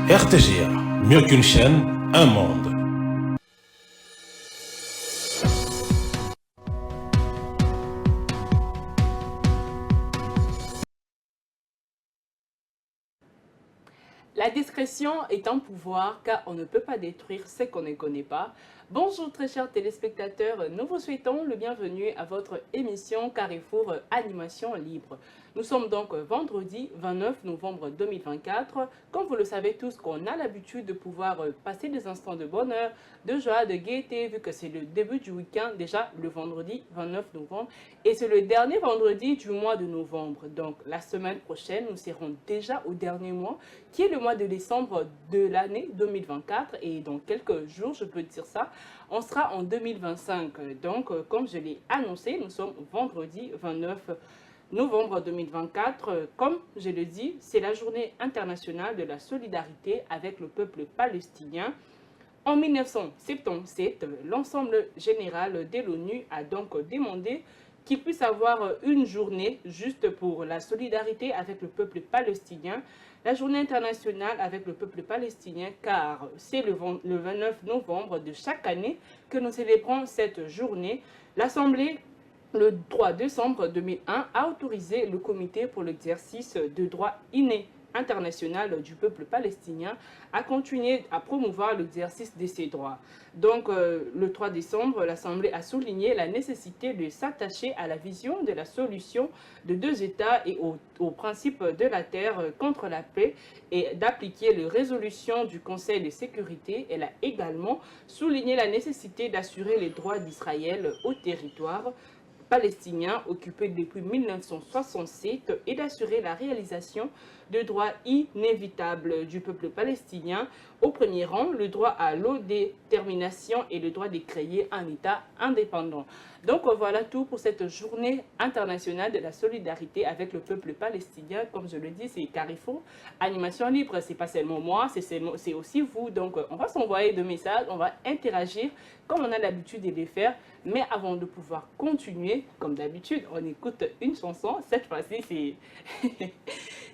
RTGA, mieux qu'une chaîne, un monde. La discrétion est un pouvoir car on ne peut pas détruire ce qu'on ne connaît pas. Bonjour très chers téléspectateurs, nous vous souhaitons le bienvenu à votre émission Carrefour Animation Libre. Nous sommes donc vendredi 29 novembre 2024. Comme vous le savez tous, qu'on a l'habitude de pouvoir passer des instants de bonheur, de joie, de gaieté, vu que c'est le début du week-end, déjà le vendredi 29 novembre. Et c'est le dernier vendredi du mois de novembre. Donc la semaine prochaine, nous serons déjà au dernier mois, qui est le mois de décembre de l'année 2024. Et dans quelques jours, je peux dire ça, on sera en 2025. Donc, comme je l'ai annoncé, nous sommes vendredi 29 novembre 2024. Comme je le dis, c'est la journée internationale de la solidarité avec le peuple palestinien. En 1977, l'ensemble général de l'ONU a donc demandé qu'il puisse avoir une journée juste pour la solidarité avec le peuple palestinien, la journée internationale avec le peuple palestinien, car c'est le 29 novembre de chaque année que nous célébrons cette journée. L'Assemblée, le 3 décembre 2001, a autorisé le comité pour l'exercice de droits innés international du peuple palestinien à continuer à promouvoir l'exercice de ses droits. Donc, le 3 décembre, l'Assemblée a souligné la nécessité de s'attacher à la vision de la solution de deux États et au principe de la terre contre la paix et d'appliquer les résolutions du Conseil de sécurité. Elle a également souligné la nécessité d'assurer les droits d'Israël au territoire palestinien occupé depuis 1967 et d'assurer la réalisation de droits inévitables du peuple palestinien, au premier rang le droit à l'autodétermination et le droit de créer un État indépendant. Donc voilà tout pour cette journée internationale de la solidarité avec le peuple palestinien. Comme je le dis, c'est Carrefour Animation Libre, c'est pas seulement moi, c'est aussi vous. Donc on va s'envoyer de messages, on va interagir comme on a l'habitude de les faire. Mais avant de pouvoir continuer, comme d'habitude, on écoute une chanson. Cette fois-ci,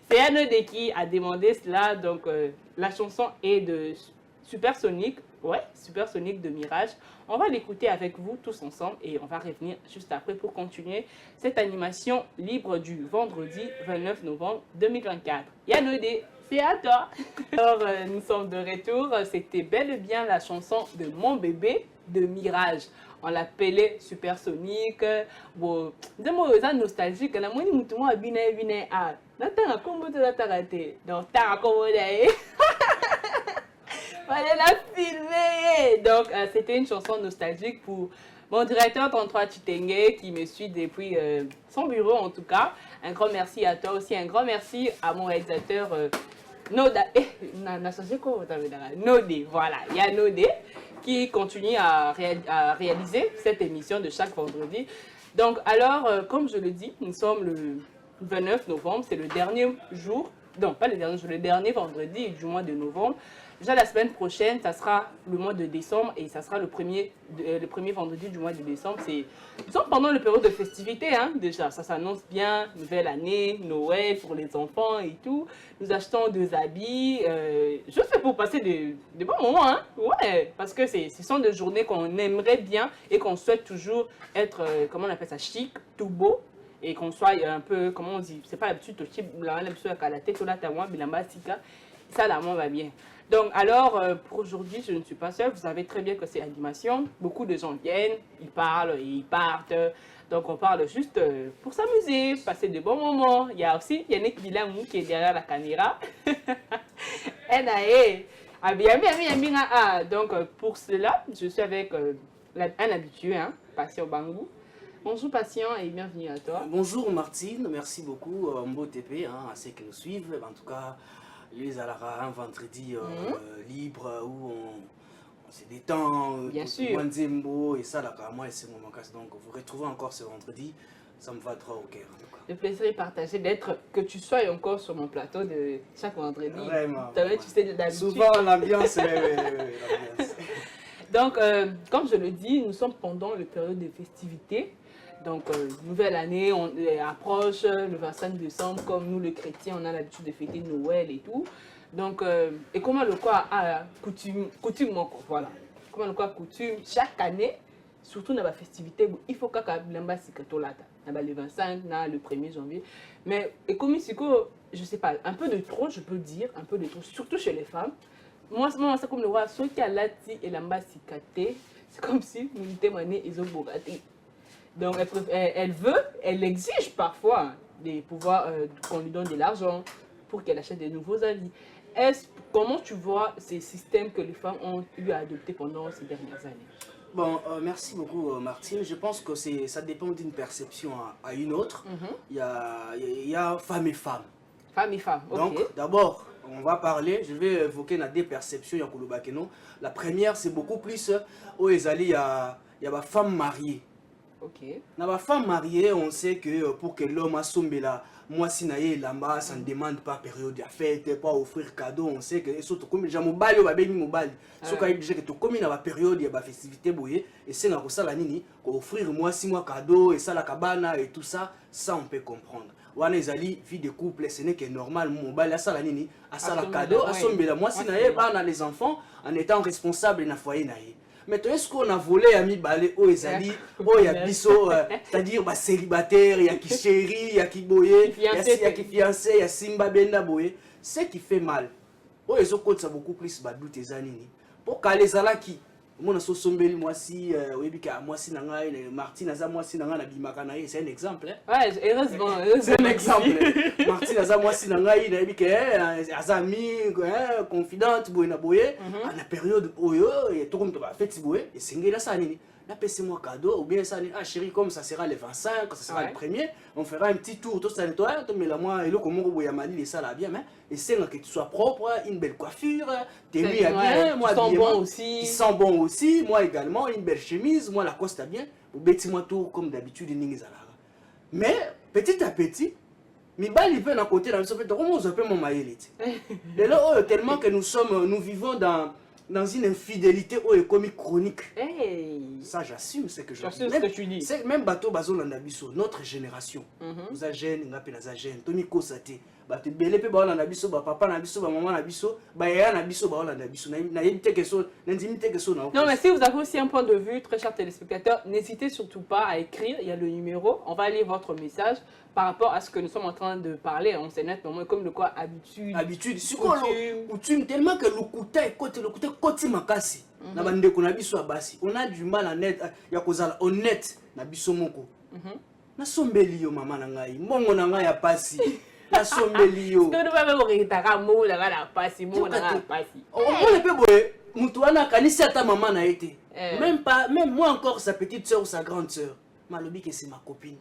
c'est Yanode qui a demandé cela. Donc, la chanson est de Supersonic. Ouais, Supersonic de Mirage. On va l'écouter avec vous tous ensemble et on va revenir juste après pour continuer cette animation libre du vendredi 29 novembre 2024. Yanode, c'est à toi. Alors, nous sommes de retour. C'était bel et bien la chanson de Mon bébé de Mirage. On l'appelait Supersonic. Bon, c'est nostalgique. La moitié de moi a bien ah, n'attends comment tu l'as raté. Donc, t'as comment fallait la filmer. Donc, c'était une chanson nostalgique pour mon directeur 33 Chitenge qui me suit depuis son bureau en tout cas. Un grand merci à toi aussi. Un grand merci à mon réalisateur Noda. Nodé, voilà. Il y a Nodé qui continue à réaliser cette émission de chaque vendredi. Donc, alors, comme je le dis, nous sommes le 29 novembre, c'est le dernier jour, non, pas le dernier jour, le dernier vendredi du mois de novembre. Déjà la semaine prochaine, ça sera le mois de décembre et ça sera le premier vendredi du mois de décembre. Nous sommes pendant le période de festivité, hein, déjà. Ça s'annonce bien, nouvelle année, Noël pour les enfants et tout. Nous achetons des habits, juste pour passer de bons moments, hein. Ouais, parce que ce sont des journées qu'on aimerait bien et qu'on souhaite toujours être, comment on appelle ça, chic, tout beau. Et qu'on soit un peu, comment on dit, c'est pas l'habitude de type, la tête, là, t'as moi, ça, là, moi, va bien. Donc, alors, pour aujourd'hui, je ne suis pas seule. Vous savez très bien que c'est animation. Beaucoup de gens viennent, ils parlent et ils partent. Donc, on parle juste pour s'amuser, passer de bons moments. Il y a aussi Yannick Bilamou qui est derrière la caméra. Donc, pour cela, je suis avec un habitué, hein, Patient Bangou. Bonjour patient et bienvenue à toi. Bonjour Martine, merci beaucoup Mbo TP, hein, à ceux qui nous suivent. En tout cas, les Alara, un vendredi libre où on se détend. Bien sûr. Mbo et ça, là, moi, c'est mon casse. Donc, vous retrouvez encore ce vendredi, ça me va droit au cœur. Le plaisir est partagé que tu sois encore sur mon plateau de chaque vendredi. Vraiment. Tu sais, d'habitude. Souvent, l'ambiance, l'ambiance. Donc, comme je le dis, nous sommes pendant la période de festivités. Donc, nouvelle année, on approche le 25 décembre, comme nous, les chrétiens, on a l'habitude de fêter Noël et tout. Donc, et comment le quoi a coutume, voilà. Comment le quoi coutume, chaque année, surtout dans la festivité, il faut que l'amba sikatolata. Le 25, le 1er janvier. Mais, et comme ici, je ne sais pas, un peu de trop, je peux dire, un peu de trop, surtout chez les femmes. Moi, c'est comme le roi, ceux qui a lati et l'amba sikate, c'est comme si nous témoignions, ils ont bogaté. Donc, elle exige parfois des pouvoirs, qu'on lui donne de l'argent pour qu'elle achète de nouveaux habits. Comment tu vois ces systèmes que les femmes ont eu à adopter pendant ces dernières années? Bon, merci beaucoup Martine. Je pense que ça dépend d'une perception à une autre. Il y a femmes et femmes. Femmes et femmes, ok. Donc, d'abord, on va parler, je vais évoquer des perceptions. La première, c'est beaucoup plus où il y a des femmes mariées. Ok. Dans les femmes mariées, on sait que pour que l'homme assomme là, moi si naïe là-bas, ça ne demande pas période de fête, pas offrir cadeau. On sait que surtout comme j'ai mon bal ou babé mon bal, ce qui est déjà que tu comme dans la période il y a des festivités boyé et c'est dans ça la nini offrir moi si moi cadeau et ça la cabane et tout ça, ça on peut comprendre. Wana ezali vie de couple, ce n'est que normal mon bal ça la nini, à ça la cadeau, assomme là moi si naïe pas dans les enfants en étant responsable dans foyer naïe. Mais est-ce qu'on a volé à mi balé au ezali oh il y a biso c'est-à-dire bah célibataire il y a qui chéri il y a qui boyé il y a qui fiancé il y a simba benda boyé ce qui fait mal oh ils ont ça beaucoup plus badou tes années pour caler ça qui mon asso sombeli moi si webika moi si nanga Martine aza moi si nanga na bimaka na c'est un exemple ouais heureusement c'est un exemple Martine aza moi si nanga na webika azami confidente boye na boye na période oyo et tout comme to ba fête boye et singela ça nini na pèse moi cadeau ou bien ça ah chérie comme ça sera le 25 ça sera le premier on fera un petit tour tout ça nettoyer mais là moi et le comment boya mali les ça là bien mais et c'est que tu sois propre une belle coiffure t'es mis à bien moi sent bon aussi il sent bon aussi moi également une belle chemise moi la coste à bien ou bêtis moi tour comme d'habitude mais petit à petit mais il peut à côté dans le fait comment on appelle mon maïlite de là tellement que nous vivons dans une infidélité comique chronique. Ça j'assume ce que je dis. Ce que tu dis. C'est même bateau bazo landabiso notre génération. Nous a jeune, nous appelle ça jeune. Tomi kosate. Bateau belé pe ba landabiso, ba papa landabiso, ba maman landabiso, ba yaya landabiso, ba landabiso. Na yimite que so, n'intimité que so. Non mais si vous avez aussi un point de vue, très chers téléspectateurs, n'hésitez surtout pas à écrire. Il y a le numéro. On va lire votre message par rapport à ce que nous sommes en train de parler. On sait nettement comme de quoi habitude. Habitude. Coutume tellement que le côté makasi. Na bande ko na biso abasi. On a du mal à net ya kozala honnête na biso moko. Na sombeli yo mama na ngai. Mbongo na ngai ya pasi. Na sombeli yo. Tu dois même retaka mo la la pasi, mo na pasi. On le peut boye. Mutu wana kanisi ata maman na été. Même moi encore sa petite sœur ou sa grande sœur. Malobi que c'est ma copine.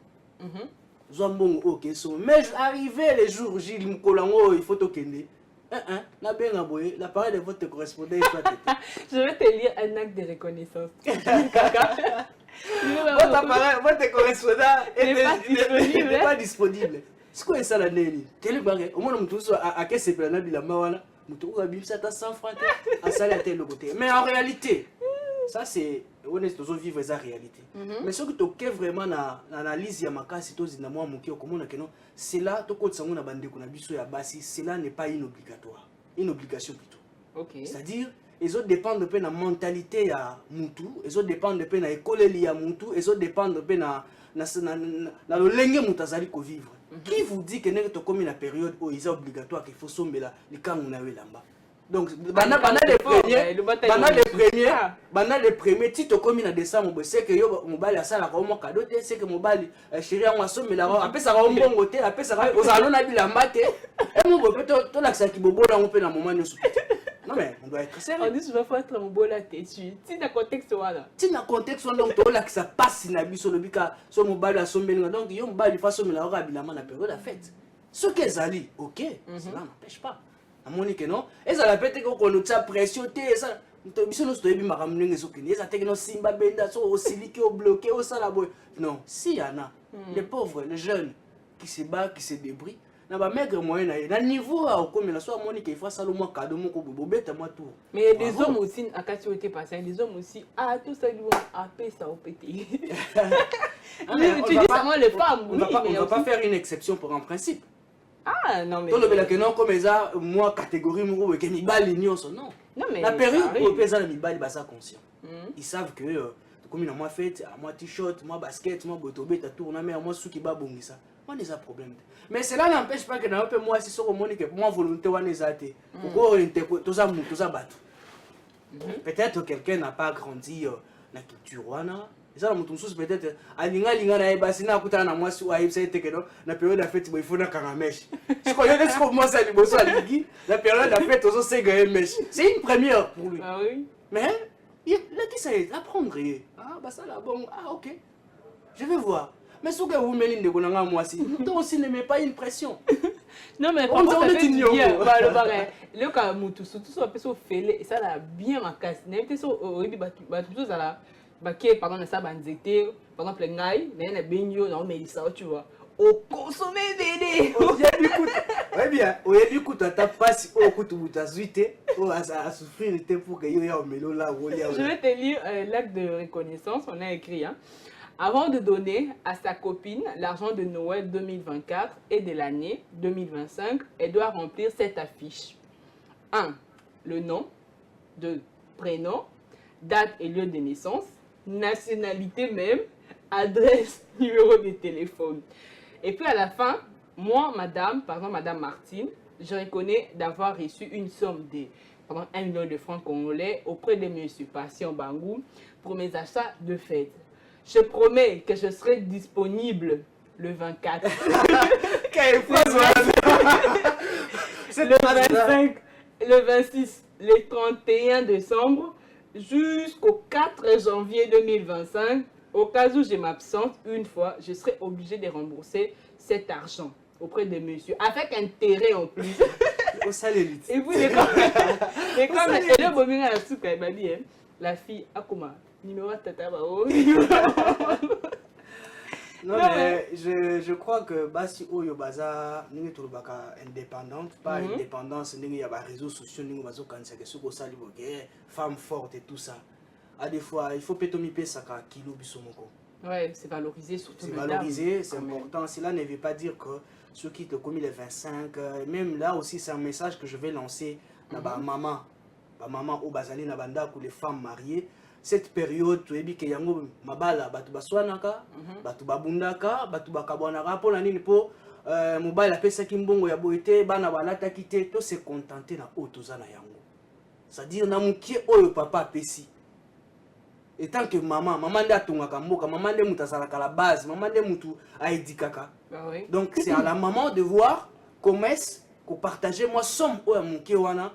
Zombongo OK so. Mais arrivé les jours Gilles Mkolango, il faut tokende. La parole de votre correspondant est soit tête. Je vais te lire un acte de reconnaissance. Votre correspondant n'est pas disponible. C'est quoi ça la neni? Quel est au moins on tous à quel c'est plan de la mawana? Mutu a bim ça ta 100 francs à salaire à tel côté. Mais en réalité, ça c'est on est toujours vivre sa réalité. Mais ce que tu as vraiment l'analyse ya makasi to zina moi moki okomona que non, c'est là to ko tsango na bande ko na biso ya basi, cela n'est pas inobligatoire. Une obligation plutôt. OK. C'est-à-dire les autres dépendent de la mentalité ya mutu, les autres dépendent de la école ya mutu, les autres dépendent de na le lenge mutazali ko vivre. Qui vous dit que n'est to comme une période où il est obligatoire qu'il faut sombela les camps na welamba. Donc, bana les premiers titres comme il a décembre, c'est que yo mobile a ça la comme cadeau, c'est que mobile chéri en somme mais là après ça va au bon côté, après ça va aux allons à bilamba te. Et mon beau peut to la ça qui bobo là on peut na moment nous. Non mais on doit être sérieux. On dit tu vas faire être mon beau là têtu. Si dans contexte voilà. Si dans contexte on donc to là que ça passe na biso le bika so mobile a somme donc yo mobile façon mais là on bilamba na période la fête. Ce que zali, OK, cela n'empêche pas. À mon que non et ça la pète qu'on nous t'a pression ça biso nous stoyebi makambo ndenge sokini eza teke no simba benda so osiliki o bloqué au sala boy non si y en a les pauvres les jeunes qui se battent qui se débrouillent na ba maigre moyen na niveau à comme la so moni qu'il faut ça le mois cadeau moko bobeta moi tout mais des hommes aussi à quand tu étais passé des hommes aussi tout ça lui a payé ça au pété tu dis seulement les femmes on va pas faire une exception pour un principe. Ah, non, mais... Tout le monde que non, comme ça, moi, catégorie, moi, que mibali nyonso, non. Non, mais... La période où les gens mibali, bah ça conscient. Mhm. Ils savent que, comme moi fête, moi t-shirt, moi basket, moi botobé, t'as tout, mais moi sous qui bat bon ça. Moi, n'est pas problème. Mais cela n'empêche pas que dans un peu moi, si sur le monde, que moi, volonté, on est athée. Pourquoi on est tout ça, battu. Peut-être quelqu'un n'a pas grandi dans la culture. Ça, peut-être, à l'inga na ebasi na kutana na mwasi wa ibsa ete kedo na période de fête il faut na karamesh. Ce qu'on est ce qu'on moi ça liboso à ligi, la période de fête aussi c'est gagner mesh. C'est une première pour lui. Ah oui. Mais là qui ça est apprendre. Ah bah ça là bon, ah OK. Je vais voir. Mais ce que vous mettez de konanga mwasi, toi aussi ne mets pas une pression. Non mais on ça fait du bien. bah le pareil. Le cas mutu surtout so peso fele et ça là bien en casse. N'importe so obi ba tout ça là. Baké pardon ça banzete par exemple ngai na benyo na melisa tu vois au consommer bébé ouais bien au yebi kuta ta passe au kutu butazuite au à souffrir était pour que yo ya au melo là où je vais te lire l'acte de reconnaissance. On a écrit hein. Avant de donner à sa copine l'argent de Noël 2024 et de l'année 2025, elle doit remplir cette affiche. 1. Le nom. 2. Prénom. Date et lieu de naissance. Nationalité même, adresse, numéro de téléphone. Et puis à la fin, moi, madame, par exemple, madame Martine, je reconnais d'avoir reçu une somme de, par exemple, 1 million de francs congolais auprès de monsieur Patient Bangou pour mes achats de fête. Je promets que je serai disponible le 24. le 25, le 26, le 31 décembre, jusqu'au 4 janvier 2025, au cas où je m'absente une fois, je serai obligé de rembourser cet argent auprès de monsieur, avec intérêt en plus. Au salaire. Et vous, les comme le bobina la soupe, elle m'a dit, la fille, Akuma, numéro tata, non, mais je crois que Basi Oyo Baza n'est pas indépendante, pas indépendance, il y a des réseaux sociaux, il y a des femmes fortes et tout ça. À des fois, il faut peut-être mettre ça kilo bisomoko. Ouais, c'est valorisé surtout. C'est valorisé, c'est important. Cela ne veut pas dire que ceux qui te commis les 25, même là aussi, c'est un message que je vais lancer à ma maman. Ma maman au Bazali Nabanda pour les femmes mariées. Cette période tu ebi ke yango mabala batu baswanaka batu babundaka batu bakabwanaka pour nini po mobile apesa kimbongo ya boete bana balata kite to se contenter na otoza na yango, c'est-à-dire na mukie oyo papa apesi et tant que maman nde atungaka mboka, maman nde mutu azalaka la base, maman nde mutu aedikaka. Donc c'est à la maman de voir comment est-ce que partager moi somme oyo mukie wana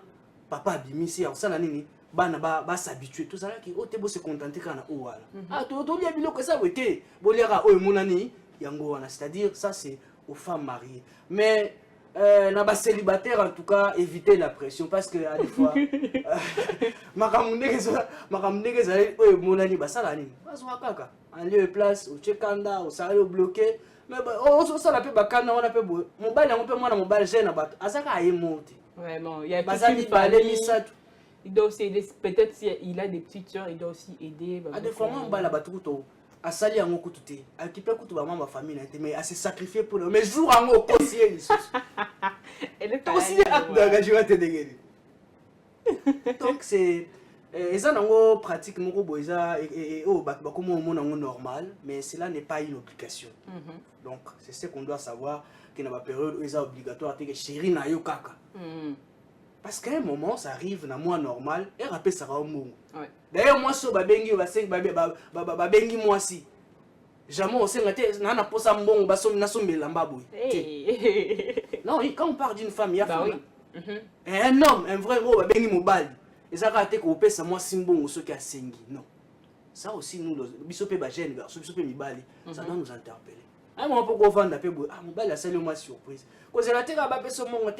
papa abimisi ya osala nini bana ba s'habituer tout ça là qui ote bo se contenter kana ouala ah to lia biloko ça wete boliaka oyo monani yango wana, c'est-à-dire ça c'est aux femmes mariées. Mais na ba célibataire en tout cas éviter la pression parce que à des fois makamundeke za oyo monani basala nini bazwa kaka en lieu place au chekanda au sala bloqué mais on ça la pe bakana on a pe mobile yango pe mwana mobile jeune bato azaka ayemoti vraiment il y a bazali balé misatu. Il doit aussi aider, peut-être s'il a des petites soeurs, il doit aussi aider. À des fois, on va là-bas tout à salir en okutu à qui peut écouter ma famille, mais à se sacrifier pour le. Mais jour en haut, conseiller. Elle est aussi d'engagement te dégager. Donc c'est. Et ça, on pratique mon robot, et oh, comme on est normal, mais cela n'est pas une obligation. Donc c'est ce qu'on doit savoir, qu'il y a une période où c'est obligatoire, que chérie n'a eu kaka. Parce qu'à un moment, ça arrive dans moi normal, et rappelle ça va au monde. D'ailleurs, moi, si babengi moi si. Jamais on sait que n'a pas ça bon, non, quand on parle d'une femme, il y a femme. Un homme, un vrai gros babengi mobile. Et ça a été qu'on paie ça moi simbon ou ceux qui a sengi. Non. Ça aussi, nous, bisopé bagène, bisopé mibali, ça doit nous interpeller. Ah, moi, pourquoi vendre la paix? Ah, mobile, ça c'est moi surprise. Quand c'est la terre à bapé sur mon moi,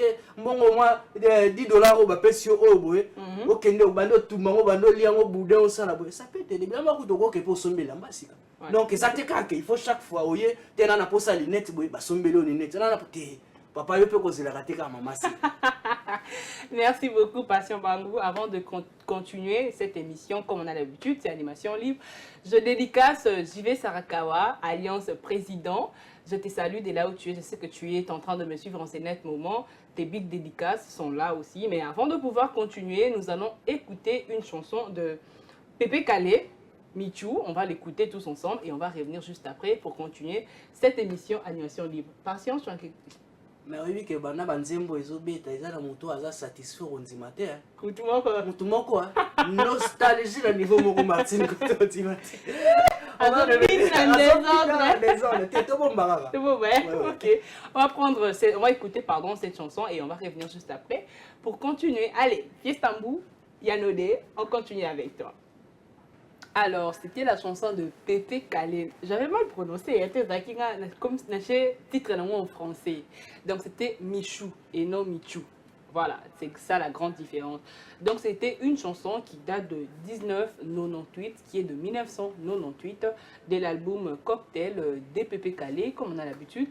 $10 au bapé sur au boé, au kende, au bando, tout le monde, au bando, liant au boudin, au sang, ça peut être des blancs qui pour sommer la masse. Donc, ça te caque, il faut chaque fois, oui, tu as un apôtre à l'inette, bah, sommer l'inette, papa, il peut causer la raté à maman. Merci beaucoup, Patient Bangou. Avant de continuer cette émission, comme on a l'habitude, c'est Animation Libre, je dédicace JV Sarakawa, Alliance Président, Je te salue de là où tu es. Je sais que tu es en train de me suivre en ces nets moments. Tes big dédicaces sont là aussi. Mais avant de pouvoir continuer, nous allons écouter une chanson de Pépé Calé, Michou. On va l'écouter tous ensemble et on va revenir juste après pour continuer cette émission Animation Libre. Patience, tu as quelque chose. Mais oui, que bana banzembo ezobeta ezala moto aza satisfait ondima te. Écoute, moi, quoi. Moto moko nostalgie na niveau moko Martine koto ondima te. Désordre. T'es tout bon barara. C'est bon, ouais. Ouais, ouais. Ok. On va écouter pardon, cette chanson et on va revenir juste après pour continuer. Allez, Fiestambou, Yanodé, on continue avec toi. Alors, c'était la chanson de Pépé Calé. J'avais mal prononcé, comme titre en français. Donc, c'était Michou et non Michou. Voilà, c'est ça la grande différence. Donc, c'était une chanson qui date de 1998, qui est de 1998, de l'album Cocktail des Pépé Calé, comme on a l'habitude.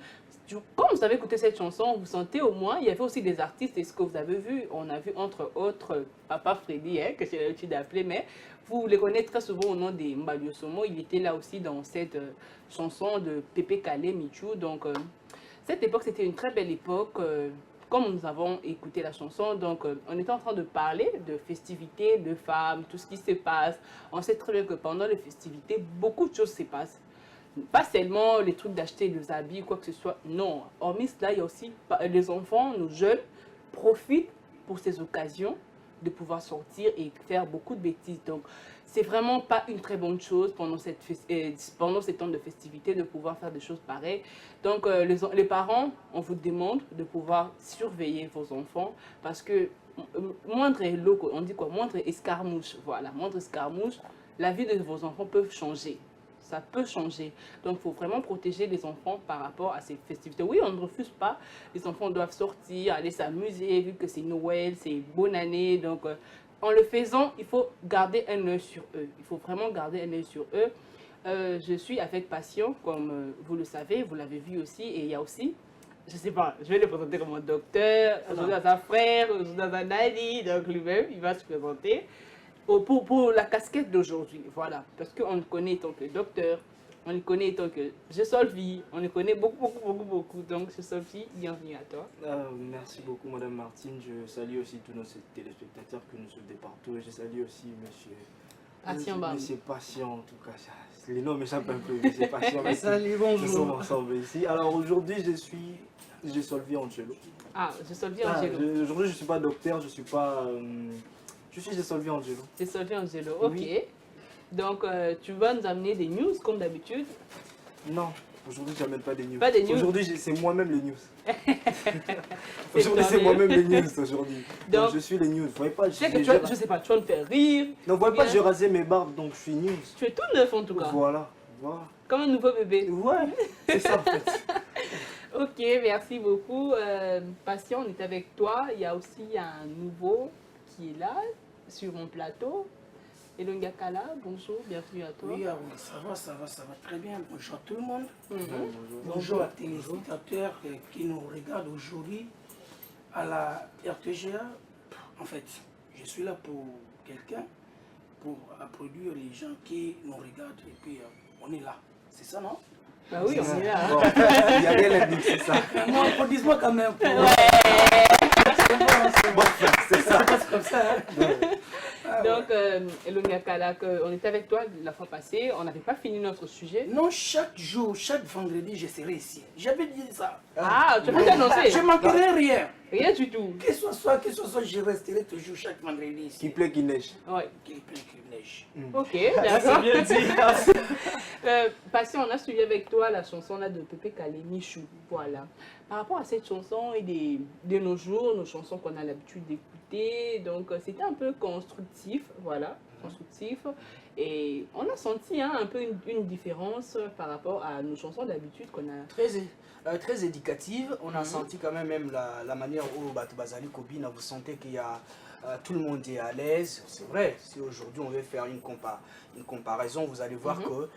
Quand vous avez écouté cette chanson, vous sentez au moins, il y avait aussi des artistes, et ce que vous avez vu, on a vu entre autres Papa Freddy, que j'ai l'habitude d'appeler, mais vous les connaissez très souvent au nom des Mbadio Somo. Il était là aussi dans cette chanson de Pépé Calé, Michou. Donc, cette époque, c'était une très belle époque. Comme nous avons écouté la chanson, donc on était en train de parler de festivités, de femmes, tout ce qui se passe. On sait très bien que pendant les festivités, beaucoup de choses se passent. Pas seulement les trucs d'acheter des habits, quoi que ce soit. Non, hormis cela, il y a aussi les enfants, nos jeunes, profitent pour ces occasions de pouvoir sortir et faire beaucoup de bêtises. Donc, c'est vraiment pas une très bonne chose pendant ces temps de festivité de pouvoir faire des choses pareilles. Donc, les parents, on vous demande de pouvoir surveiller vos enfants parce que moindre loco, on dit quoi, moindre escarmouche, voilà, moindre escarmouche, la vie de vos enfants peut changer. Ça peut changer. Donc, il faut vraiment protéger les enfants par rapport à ces festivités. Oui, on ne refuse pas. Les enfants doivent sortir, aller s'amuser, vu que c'est Noël, c'est bonne année. Donc, en le faisant, il faut garder un œil sur eux. Il faut vraiment garder un œil sur eux. Je suis avec Passion, comme vous le savez, vous l'avez vu aussi. Et il y a aussi, je ne sais pas, je vais le présenter comme un docteur, aujourd'hui dans un frère, aujourd'hui dans un ami. Donc, lui-même, il va se présenter. Pour la casquette d'aujourd'hui, voilà, parce qu'on le connaît en tant que docteur, on le connaît en tant que Gessolvi, on le connaît beaucoup, donc Gessolvi, bienvenue à toi. Merci beaucoup Madame Martine, je salue aussi tous nos téléspectateurs que nous suivent de partout, je salue aussi Monsieur Patient, en tout cas, les noms m'échappent un peu, Monsieur Patient, mais Salut, nous sommes bonjour. ensemble ici. Alors aujourd'hui je suis Gessolvi Angelo. Ah, Gessolvi Angelo. Aujourd'hui je ne suis pas docteur, je suis pas... Je suis Gessolvi Angelo. Gessolvi Angelo, ok. Oui. Donc, tu vas nous amener des news comme d'habitude. Non, aujourd'hui je n'amène pas des news. Pas des news. Aujourd'hui c'est moi-même les news. Aujourd'hui c'est moi-même les news aujourd'hui. Donc je suis les news. Vous voyez pas, je sais pas, tu vas me faire rire. Non, vous voyez pas, j'ai rasé mes barbes donc je suis news. Tu es tout neuf en tout cas. Voilà. Comme un nouveau bébé. Ouais, c'est ça en fait. Ok, merci beaucoup. Patient, on est avec toi. Il y a aussi un nouveau qui est là sur mon plateau. Elonga Kala, bonjour, bienvenue à toi. Oui, ça va très bien. Bonjour tout le monde. Bonjour. Bonjour à téléspectateurs qui nous regardent aujourd'hui à la RTGA. En fait, je suis là pour quelqu'un, pour produire les gens qui nous regardent et puis on est là. C'est ça, non? Bah oui, on est là. Bon, il y a rien à dire, c'est ça. Moi, applaudisse-moi quand même. Pour... Bon, c'est ça. C'est comme ça. Hein? Donc, Elonga Kala, on était avec toi la fois passée, on n'avait pas fini notre sujet. Non, chaque jour, chaque vendredi, je serai ici. J'avais dit ça. Ah, tu peux t'annoncer? Je ne manquerai rien. Rien du tout. Que ce soit, je resterai toujours chaque vendredi ici. Qu'il plaît, qu'il neige. Ouais. Qu'il plaît, qu'il neige. Ok, d'accord. bien dit. Patient, on a suivi avec toi la chanson là de Pépé Calé, Michou. Voilà. Par rapport à cette chanson et de nos jours, nos chansons qu'on a l'habitude d'écouter, donc c'était un peu constructif, voilà, constructif. Et on a senti un peu une différence par rapport à nos chansons d'habitude qu'on a. Très éducative, on a senti quand même la manière où Bazali Kobina, vous sentez qu'il y a tout le monde est à l'aise. C'est vrai, si aujourd'hui on veut faire une comparaison, vous allez voir que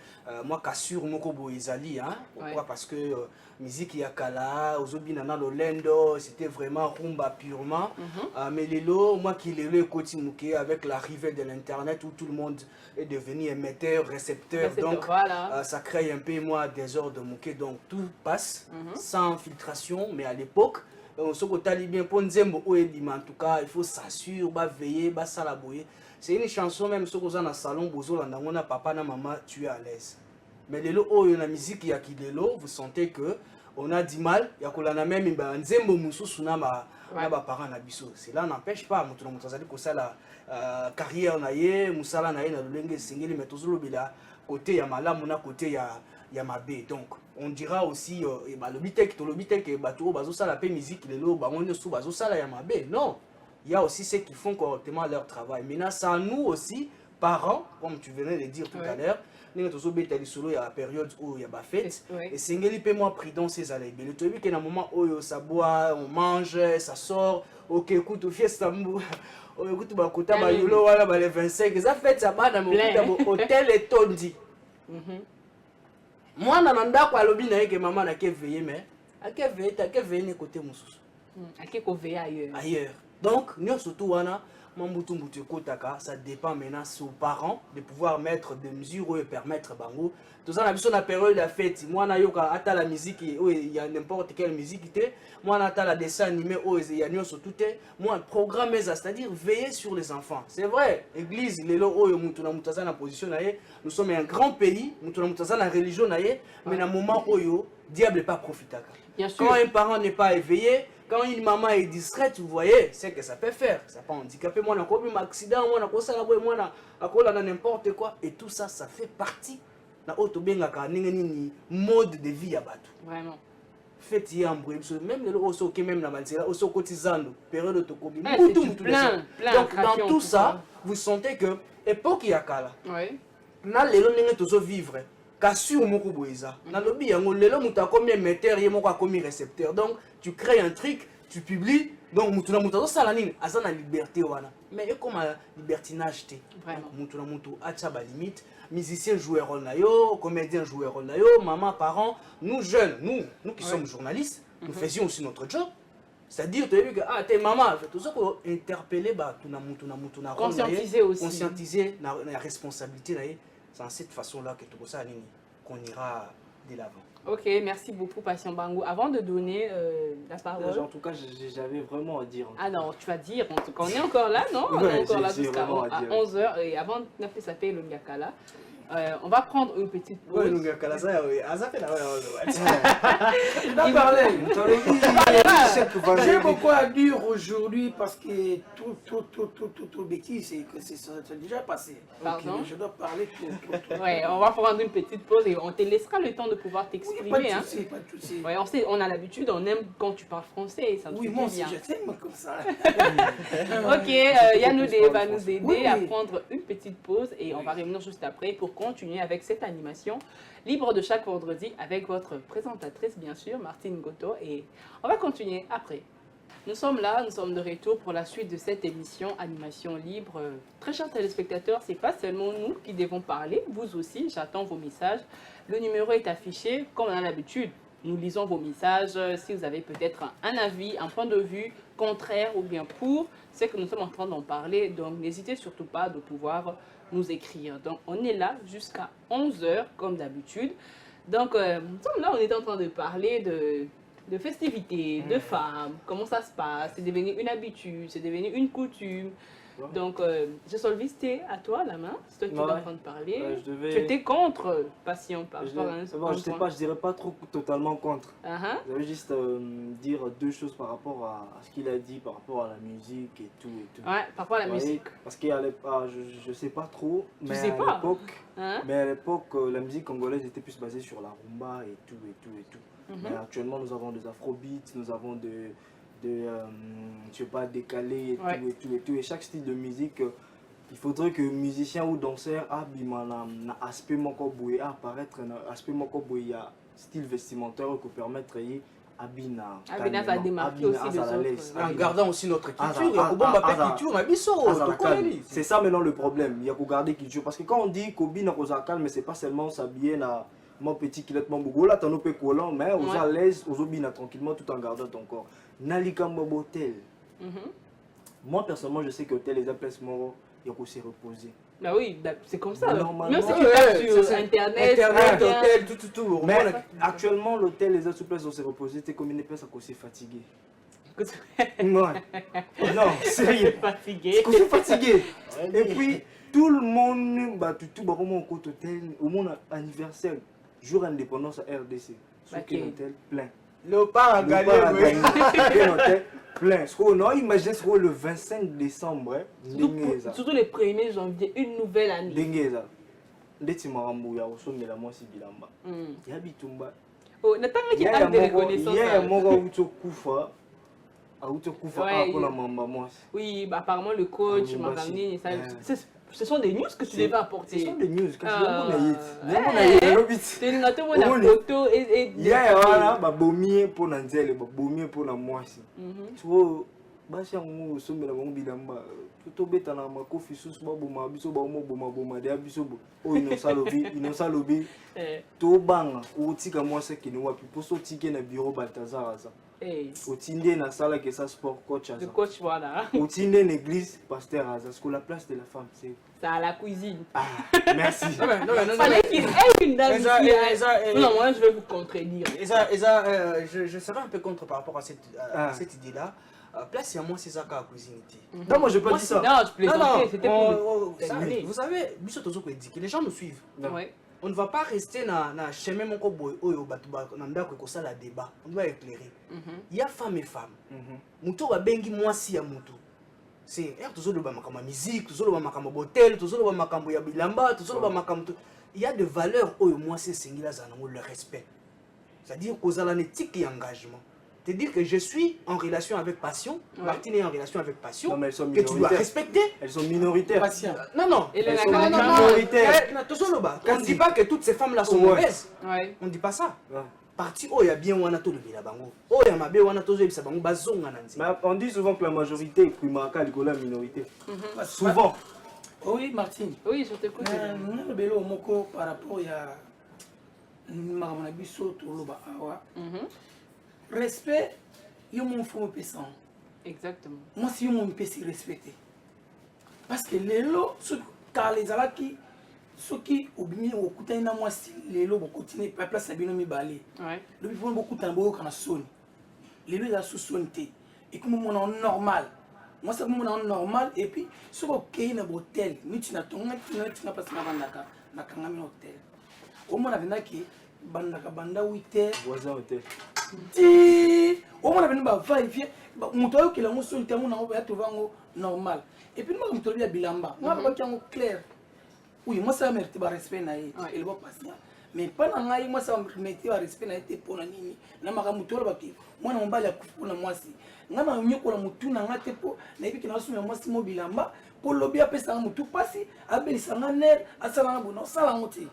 moi, Kassur Mokobo Izali, hein, pourquoi? Parce que musique Yakala, Ozobinana Lolendo, c'était vraiment rumba purement. Mais Lelo, moi qui l'ai Kotimouké avec l'arrivée de l'internet où tout le monde est devenu émetteur, récepteur, donc voilà. Ça crée un peu moi des heures de mouké, donc tout passe sans filtration, mais à l'époque, on se côté bien pour Nzembo en tout cas, il faut s'assurer, veiller, salaboyer. C'est une chanson même si vous êtes dans le salon, vous avez papa et maman, tu es à l'aise. Mais lelo oyo na musique ya kilelo, vous sentez que on a du mal, ya kolana même Nzembo mususu na ba parents na biso. Cela n'empêche pas mutu na mutu azali kosala carrière na ye, musala na ye na lolenge singeli mais tozolo bila côté ya malamu na côté ya mabe. Donc on dira aussi le bitek to le bitek bato bazo sala pe musique lelo bango nyoso bazo sala ya mabe. Non, il y a aussi ceux qui font correctement leur travail. Maintenant c'est à nous aussi parents, comme tu venais de dire tout à l'heure, nous sommes il y a la période où il y a la fête. Et c'est un moi prudent ces allées. Mais tu as vu qu'il y a un moment où ça boit, on mange, ça sort. Ok, écoute, au fiesta, écoute, bakota bayolo wala ba les 25. Ça fait ça ba na hôtel et tondi. Moi na nanda kwa lobi na yeke maman na ke veiller mais à ke veiller ne côté mususu. À ke ko veiller ailleurs. Ailleurs. Donc, nous surtout wana ça dépend maintenant aux parents de pouvoir mettre des mesures et permettre bango. Tout ça, on a vu la période de la fête. Moi, on a eu la musique, il y a n'importe quelle musique. Moi, on a la dessin animé, il y a surtout. Moi, programme, c'est-à-dire veiller sur les enfants. C'est vrai, l'église, les lots, la position, nous sommes un grand pays, nous sommes la religion, mais dans le moment où le diable n'est pas profitable. Quand un parent n'est pas éveillé, quand une maman est distraite, vous voyez, c'est que ça peut faire. Ça peut handicaper. Moi, on a eu un accident, moi, on a n'importe quoi. Et tout ça, ça fait partie de mode de vie à Batou. Vraiment. Faites y embrouiller. Même les gens qui même la matière, au cotisando, période de tokobi. Donc, dans tout ça, vous sentez que époque y a kala. Oui. Na lelo n'engé toujours vivre. Kassur moko boiza. Na lobi yango lelo muta comme émetteur, yé moko comme récepteur. Donc, tu crées un truc, tu publies, donc mutuna muta ça la ligne, asa na liberté wana. Mais comme la libertinage té. Vraiment. Mutuna mutu acha ba limite, musicien joueur rôle na yo, comédien joueur rôle na yo, maman, parents, nous jeunes, nous qui sommes journalistes, nous faisions aussi notre job. C'est-à-dire tu as vu que ah t'es maman, tout ça pour interpeller ba tuna conscientiser aussi. Conscientiser la responsabilité là. C'est en cette façon-là que tout ça qu'on ira de l'avant. Ok, merci beaucoup, Patient Bango. Avant de donner la parole... En tout cas, j'avais vraiment à dire. Ah non, tu vas dire, on est encore là, non? On est encore là jusqu'à 11h. Et avant de s'appeler le Ngakala, on va prendre une petite pause. Oui, le Ngakala, ça, oui. Ah, ça fait la J'ai beaucoup à dire aujourd'hui parce que tout bêtise, c'est que c'est déjà passé. Pardon? Je dois parler tout. Ouais, on va prendre une petite pause et on te laissera le temps de pouvoir t'exprimer. Oui, pas de souci, pas de souci. Ouais, on a l'habitude, on aime quand tu parles français. Ça oui, moi aussi, je t'aime comme ça. Ok, Yanoudé va nous aider à prendre une petite pause et on va revenir juste après pour continuer avec cette animation libre de chaque vendredi avec votre présentatrice, bien sûr, Martine Goto. Et on va continuer après. Nous sommes là, nous sommes de retour pour la suite de cette émission Animation Libre. Très chers téléspectateurs, ce n'est pas seulement nous qui devons parler, vous aussi, j'attends vos messages. Le numéro est affiché comme on a l'habitude. Nous lisons vos messages. Si vous avez peut-être un avis, un point de vue contraire ou bien pour ce que nous sommes en train d'en parler, donc n'hésitez surtout pas de pouvoir nous écrire. Donc on est là jusqu'à 11h comme d'habitude. Donc nous sommes là, on est en train de parler de festivités, de femmes, comment ça se passe, c'est devenu une habitude, c'est devenu une coutume. Donc, je sollicite à toi la main, c'est toi qui es en train de parler. Tu étais contre Patient par rapport à je dirais pas trop totalement contre. Je vais juste dire deux choses par rapport à ce qu'il a dit, par rapport à la musique et tout. Ouais, par rapport à la musique. Parce qu'il y a je sais pas trop, mais à l'époque, la musique congolaise était plus basée sur la rumba et tout. Mais actuellement, nous avons des afrobeats, nous avons je sais pas, décalé et tout. Et chaque style de musique, il faudrait que musicien ou danseur a aspect moko boye apparaître, aspect moko boye style vestimentaire que permettre Abina a démarqué aussi les autres. En gardant aussi notre culture, c'est ça maintenant le problème. Il y a qu'à garder culture. Parce que quand on dit qu'Obina est calme, mais c'est pas seulement s'habiller dans mon petit kilot, mon bougou, là, t'en as peu collant, mais aux à l'aise, aux Obina tranquillement tout en gardant ton corps. Nalika Mobotel. Moi personnellement, je sais que l'hôtel, les places mort, il y a qu'à se reposer. Bah oui, c'est comme ça. Normalement, même si tu tapes sur Internet, hôtel, tout. Mais actuellement, l'hôtel, les autres places, on se reposer, t'es comme une place à cause fatigué. Non, sérieux. Fatigué. C'est fatigué. Et puis, tout le monde, tout le monde au hôtel, au monde anniversaire, jour d'indépendance à RDC. Sur quel hôtel plein. Le pas à gagner, hôtel plein. Non, imaginez ce le 25 décembre. Surtout le 1er janvier, une nouvelle année. Dengeza. Ndeti marambu ya osomela mwasi bilamba. Ya bitumba. Oh, natanga ki acte de reconnaissance. Yeah, monga utokufa. Autokufa pour la mamba mwasi. Oui, bah apparemment le coach m'a ramené ça. Ce sont des news que tu devais apporter. Ce sont des news que c'est une photo et voilà, babomier pour nanzele, babomier pour la mwasi. So basi yango osomela bango bilamba. Tout beta na makofi sous baboma biso boma de biso o inosa lobi to banga otika mwasi kini wapi poso tike na bureau Balthazar aza. Otinde na sala que ça sport coach aza. Le coach voilà. Otinde l'église pasteur aza parce que la place de la femme c'est ça à la cuisine. Ah, merci. Non. Fallait qu'il ait une dame. Non, moi je vais vous contredire. Je serai un peu contre par rapport à cette idée-là. Place à moi c'est ça qu'à la cuisine. Non, moi je peux dire ça. Non, je plaisantais, c'était pour vous savez, les gens nous suivent. On ne va pas rester dans le chemin mon boy la débat. On doit éclairer. Il y a femmes et femmes. Muto va bengi moi si ya muto. C'est toujours le makamba musique, toujours le makamba hôtel, toujours le makamba ya bilamba, toujours le makamba. Il y a des valeurs où moi c'est singila zanango le respect. C'est-à-dire qu'aux ala éthique et engagement. C'est-à-dire que je suis en relation avec passion, Martine est en relation avec passion, non, que tu dois respecter. Elles sont minoritaires. Non. Elles sont minoritaires. On ne dit pas que toutes ces femmes-là sont mauvaises. On ne dit pas ça. Parti où il y a bien ou anato le bilabango. Oh il y a ma bien ou anato le bilabango bazonga nanzi. On dit souvent que la majorité est primaka la minorité. Souvent. Oui, Martine. Oui, je t'écoute. Le bélo moko par rapport à Maramabiso Touloba Awa. Respect, il y a mon faux pétant. Exactement. Moi, si mon PC respecté. Parce que les lots, car les alaki, ceux qui oublient au coup d'un mois, si les lots vont continuer, par place à binomi balé. Le bifon beaucoup de temps quand on sonne. Les lots, ils sont sonnés. Et comme on est normal. Moi, c'est comme on est normal. Et puis, ce qui est un hôtel, nous, tu n'as pas passé na kangami hôtel. Au moins, on a vu que banda 8h. Voisin hôtel. Au moins, on a vérifié. Moto qui l'a montré sur le terrain, on a trouvé normal. Et puis, nous avons trouvé bilamba. Moi, je suis clair. Oui, moi, ça mérite un respect. Il va passer. Mais pendant que moi, ça mérite un respect pour la nini. Na makamuto la baki. Moi, na mbali ya kufuna mwasi. Ngana nyoko la mutu na ngate po. Na ibi kina wasu ya mwasi mo bilamba. Po lobi apesa nga mutu pasi. Abeli sanga ner. Asala nga bono. Sala ngote.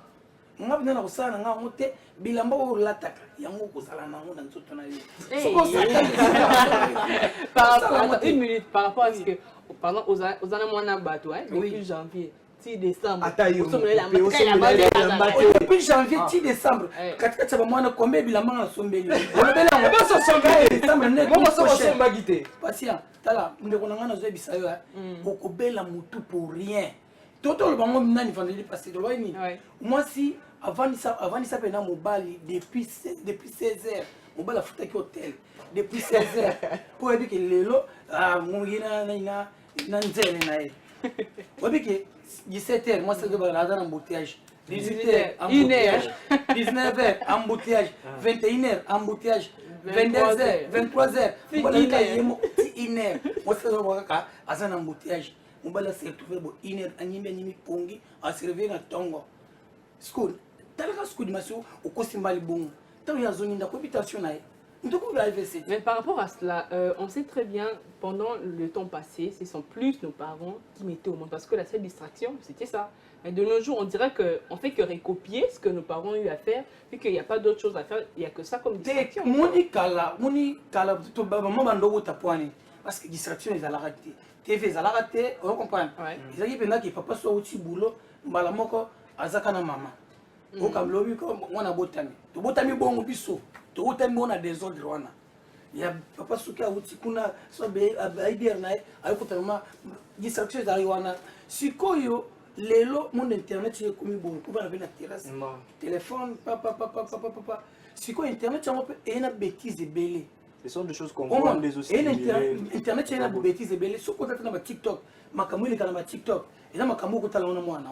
Nga bina na kusala nga ngote. Bilamba o lataka. Yango kusala na ngo na nsoto na yo. Une minute par rapport à ce que pendant aux années moins bateau depuis janvier 6 décembre depuis janvier 6 décembre katikati ya bamwana kombe bilamba na sombeli olobela ngo baso songa décembre ne ko so somba gite patient tala ndeko nanga na zoebisa yo kokobela mutu pour rien toto le bango nani vendredi passé do ni moi si avant ça pena mobali depuis 16h mobali afutaki hôtel depuis 16h pour dire que lelo mungina na nzele na ye obi que 17h moi c'est que la dans embouteillage 18h embouteillage 19h embouteillage 21h embouteillage 22h 23h mobali yemo 1h moi c'est que azana embouteillage mobali se retrouver bo 1h anyimbe pongi a servir na tongo school talaka school masio okosimba libongo tant ya zone d'habitation na. Mais par rapport à cela, on sait très bien, pendant le temps passé, ce sont plus nos parents qui mettaient au monde. Parce que la seule distraction, c'était ça. Et de nos jours, on dirait qu'on fait que recopier ce que nos parents ont eu à faire, vu qu'il n'y a pas d'autre chose à faire, il n'y a que ça comme distraction. Moni kala, to maman bandogo tapwani, parce que distraction est à la raté. TV est à la raté, on comprend. Ils ont dit que papa soit au boulot, malamoko azakana maman. Au kamlobi comme on a botami. To botami bon biso, to botami bon a désordre wana. Il y a papa souka uti kuna so be aider na ay kutama distraction est à wana. Sikoyo lelo mon internet est comme bon pour aller na terrasse. Téléphone papa. Si quoi internet et une bêtise et belé. Ce sont des choses qu'on voit des aussi. Internet c'est une bêtise et belé. Sauf quand tu as TikTok, makamuli kana TikTok. Et là makamu ko tala wana mwana.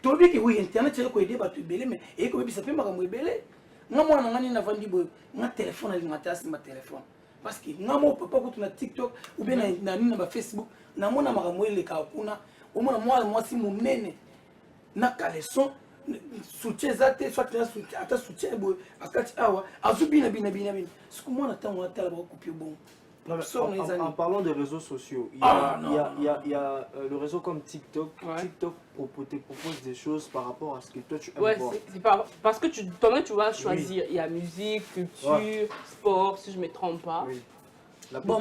Tobi ki oui internet c'est ko aider ba tu belé mais et ko bi ça fait makamu belé. Nga mwana ngani na vandi boy. Nga téléphone ali matasi ma téléphone. Parce que nga mo papa ko tuna TikTok ou bien na nini na Facebook na mona makamu le ka kuna. Au moins moi si mon nene na caleçon soutien zate soit soutien ata soutien boy akati awa azubina bina ce que moi n'attends on attend la coupure bon. En parlant des réseaux sociaux, il y a le réseau comme TikTok. TikTok propose des choses par rapport à ce que toi tu aimes voir. C'est pas parce que toi-même tu vas choisir. Il y a musique, culture, sport, si je me trompe pas. Oui. Bon,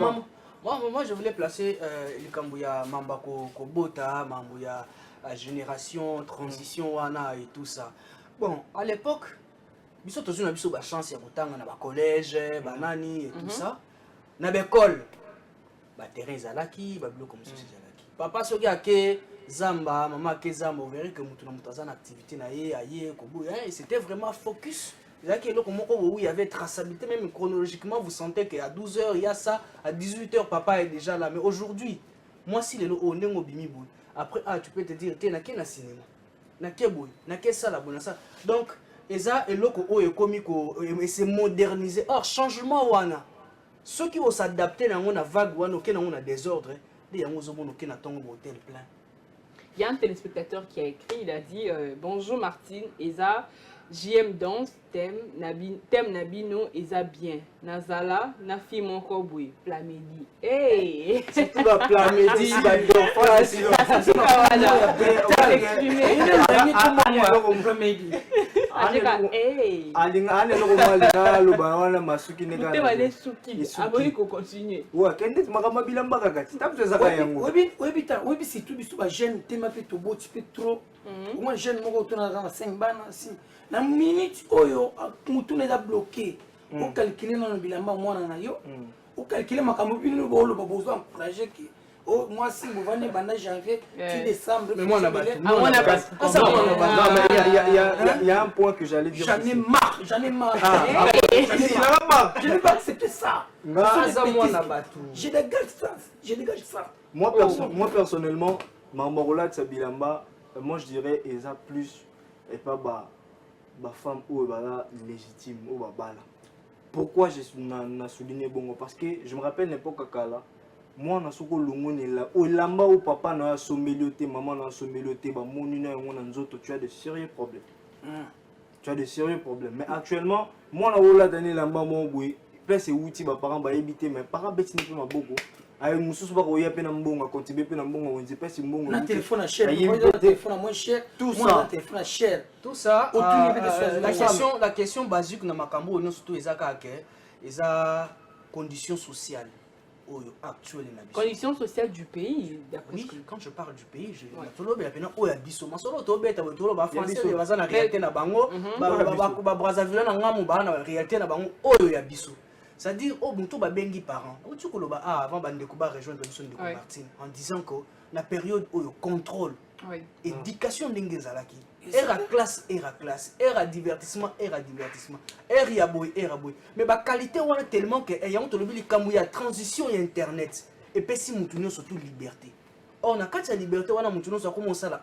moi je voulais placer le Kambouya Mamba Kobota, Mambouya génération, transition, wana et tout ça. Bon, à l'époque, nous avons toujours eu la chance de collège, banani et tout ça. Dans l'école, terrain zalaki, bablo comme ça zalaki. Papa soki ake zamba, maman ake zamba, vous verrez que nous avons une activité na aye kobu, et c'était vraiment focus. Il y avait traçabilité, même chronologiquement, vous sentez qu'à 12h, il y a ça, à 18h, papa est déjà là. Mais aujourd'hui, moi, si les lots on est au bimibou, après, tu peux te dire, tu es dans le cinéma, dans quel boy, dans quel ça, là, ça. Donc, ça, et l'autre, et c'est modernisé. Or, changement, wana. Ceux qui vont s'adapter dans une vague, dans un désordre, il y a un hôtel plein. Il y a un téléspectateur qui a écrit, il a dit bonjour Martine, Eza, JM danse, thème Nabino, Eza bien. Nazala, Nafi mon koboui, Plamedi. Hey! C'est tout la Plamedi, na minute oyo mutune da bloqué o calculer na bilamba mwana na yo o calculer makambo bino bolo babozo encourager ki o moi si vous venez banda janvier tu décembre mais moi na ba il y a un point que j'allais dire. J'en ai marre je n'ai pas accepté ça. Je dégage ça. Moi personnellement Mamorola de Sabilamba, moi je dirais Eza plus et pas bas femme ou légitime ou bala. Pourquoi je souligné bongo parce que je me rappelle l'époque à Kala, moi na soko lungone là o lamba ou papa na sommelioté maman na sommelioté ba monina ngona nzoto tu as de sérieux problèmes. Tu as de sérieux problèmes mais actuellement moi na ola dani lamba mon boui place outil ba parents ba éviter mais parents beti ne pas beaucoup. Aïe mususu ba koya pe na mbongo continuer pe na mbongo on dit pas si mbongo na téléphone à cher téléphone moins cher tout ça téléphone à cher tout ça la question basique na makambo on surtout ezaka ke eza conditions sociales actuelles na biso conditions sociales du pays d'après oui quand je parle du pays je tolobe la pena oya biso masolo to beta tolo ba français baza na réalité na bango ba Brazzaville na ngamu ba na réalité na bango oyo ya biso. C'est-à-dire, oh, bon, tout va bien les parents. Avant de rejoindre Martine en disant que la période où le contrôle, éducation d'Ingezalaki, era classe, era divertissement, era boy. Mais la qualité, on a tellement que, il y a transition et Internet. Et puis, si nous surtout liberté. Or, on a quand la liberté, on a commencé là.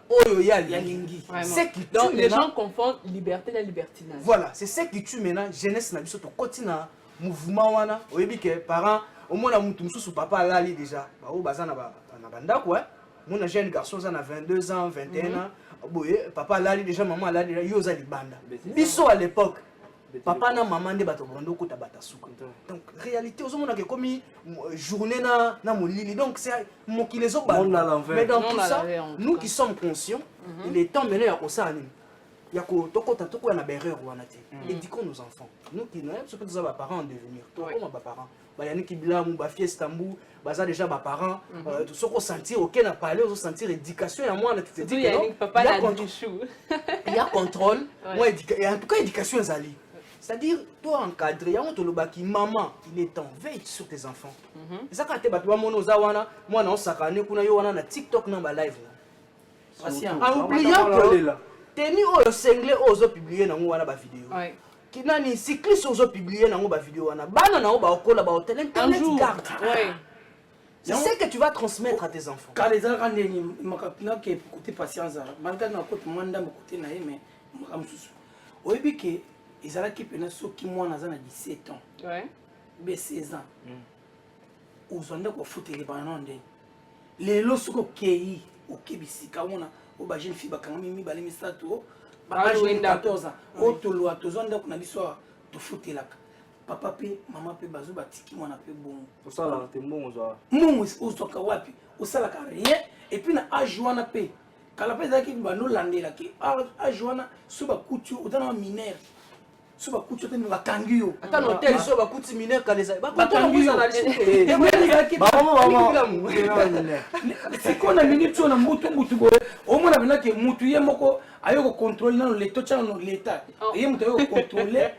Donc, les gens confondent liberté et libertinage. Voilà, c'est ce qui tue maintenant, jeunesse, na biso to continent. Mouvement wana oyebi ke parents au moins na mutu mususu papa alali déjà ba o baza na banda quoi mon jeune garçon ça na 22 ans 21 ans boye papa alali déjà maman alali yo za libanda biso à l'époque papa na maman nde bato bondo kota bata suka. Donc réalité aux hommes comme journée na molili. Donc c'est mokile zo ba. Mais dans tout ça, nous qui sommes conscients, il est temps maintenant ya ko ça nini. Ya ko tokota na berreur wana te. Éduquons nos enfants. Nous qui nous sommes tous ba parents en devenir. Toi comme ba parents. Ba yani ki bilamu ba fiesta mbu, baza déjà ba parents, tout ce qu'on sentir OK na parler, on sentir éducation et moi on te dit que papa la du chou. Il y a contrôle, moi et en tout cas éducation zali. C'est-à-dire toi encadré, ya on te lobaki maman, il est temps veille sur tes enfants. Ça quand te batwa mono za wana, moi na osakane kuna yo wana na TikTok na ba live. Patient. En oubliant que teni oyo single ozo publier na wana ba vidéo. Ouais. Kinani cycliste ozo publier na ba vidéo wana. Bana na ba okola ba hotel internet garde. Ouais. C'est ce que tu vas transmettre à tes enfants. Car les enfants ni makapina ke côté patience malgré na côté mwanda côté na yeme makamsusu. Oyebi ke ezala ki pena soki mwana za na 17 ans. Ouais. Be 16 ans. Ozonde ko futele bana ndé. Lelo suko kei okebisika mona o ba jeune fille bakanga mimi bale misato ba jeune 14 ans. O tolo atozonde ko na biso to futelaka. Papa pe maman pe bazo batiki mwana pe bon. Osala te mbongo zo. Mungu usoka wapi? Osala ka rien et puis na ajuana pe. Kala pe zaki bano landela ki ajuana suba kutu odana mineur. Suba kutu te ba kangio. Ata no hotel so ba kuti mineur kaleza. Ba kangio na lisuke. Maman. C'est qu'on a minute on a mutu go. O mona bina ke mutu ye moko ayoko contrôler na le tocha na l'état. Ye mutu ayoko contrôler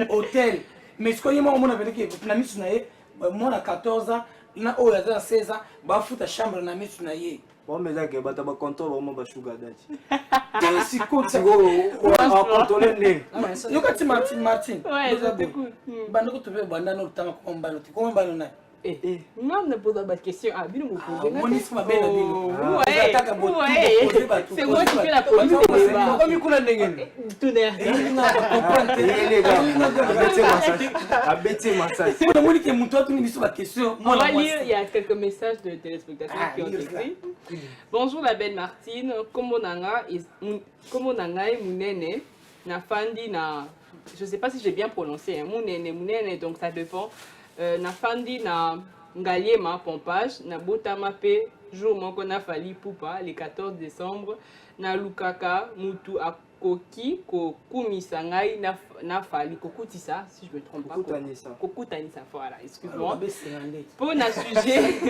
hôtel. Mais ce qu'on a mon avis que na misu na ye mon a 14 ans na o ya 16 ans ba futa chambre na misu na ye bon mais là que bata ba contrôle ba sugar daddy si côté go on contrôler ne yo kati Martin Ouais, ça t'écoute. bando ko tobe banda no tama ko mbalo na Moi, ne pose pas de questions. Ah, bien, vous posez. mon isma belle C'est moi qui fais la politique. Comme il coule ndengene. Tout n'est On va lire, il y a quelques messages de téléspectateurs qui ont écrit. Bonjour la belle Martine, comment nangai munene na fandi na, je sais pas si j'ai bien prononcé, munene donc ça dépend. Na fandi na ngaliema pompage na botama pe jour moko na fali pupa le 14 décembre na lukaka mutu akoki ko kumisa ngai na fali kokutisa si je me trompe pas kokutanisa voilà excuse-moi pour na sujet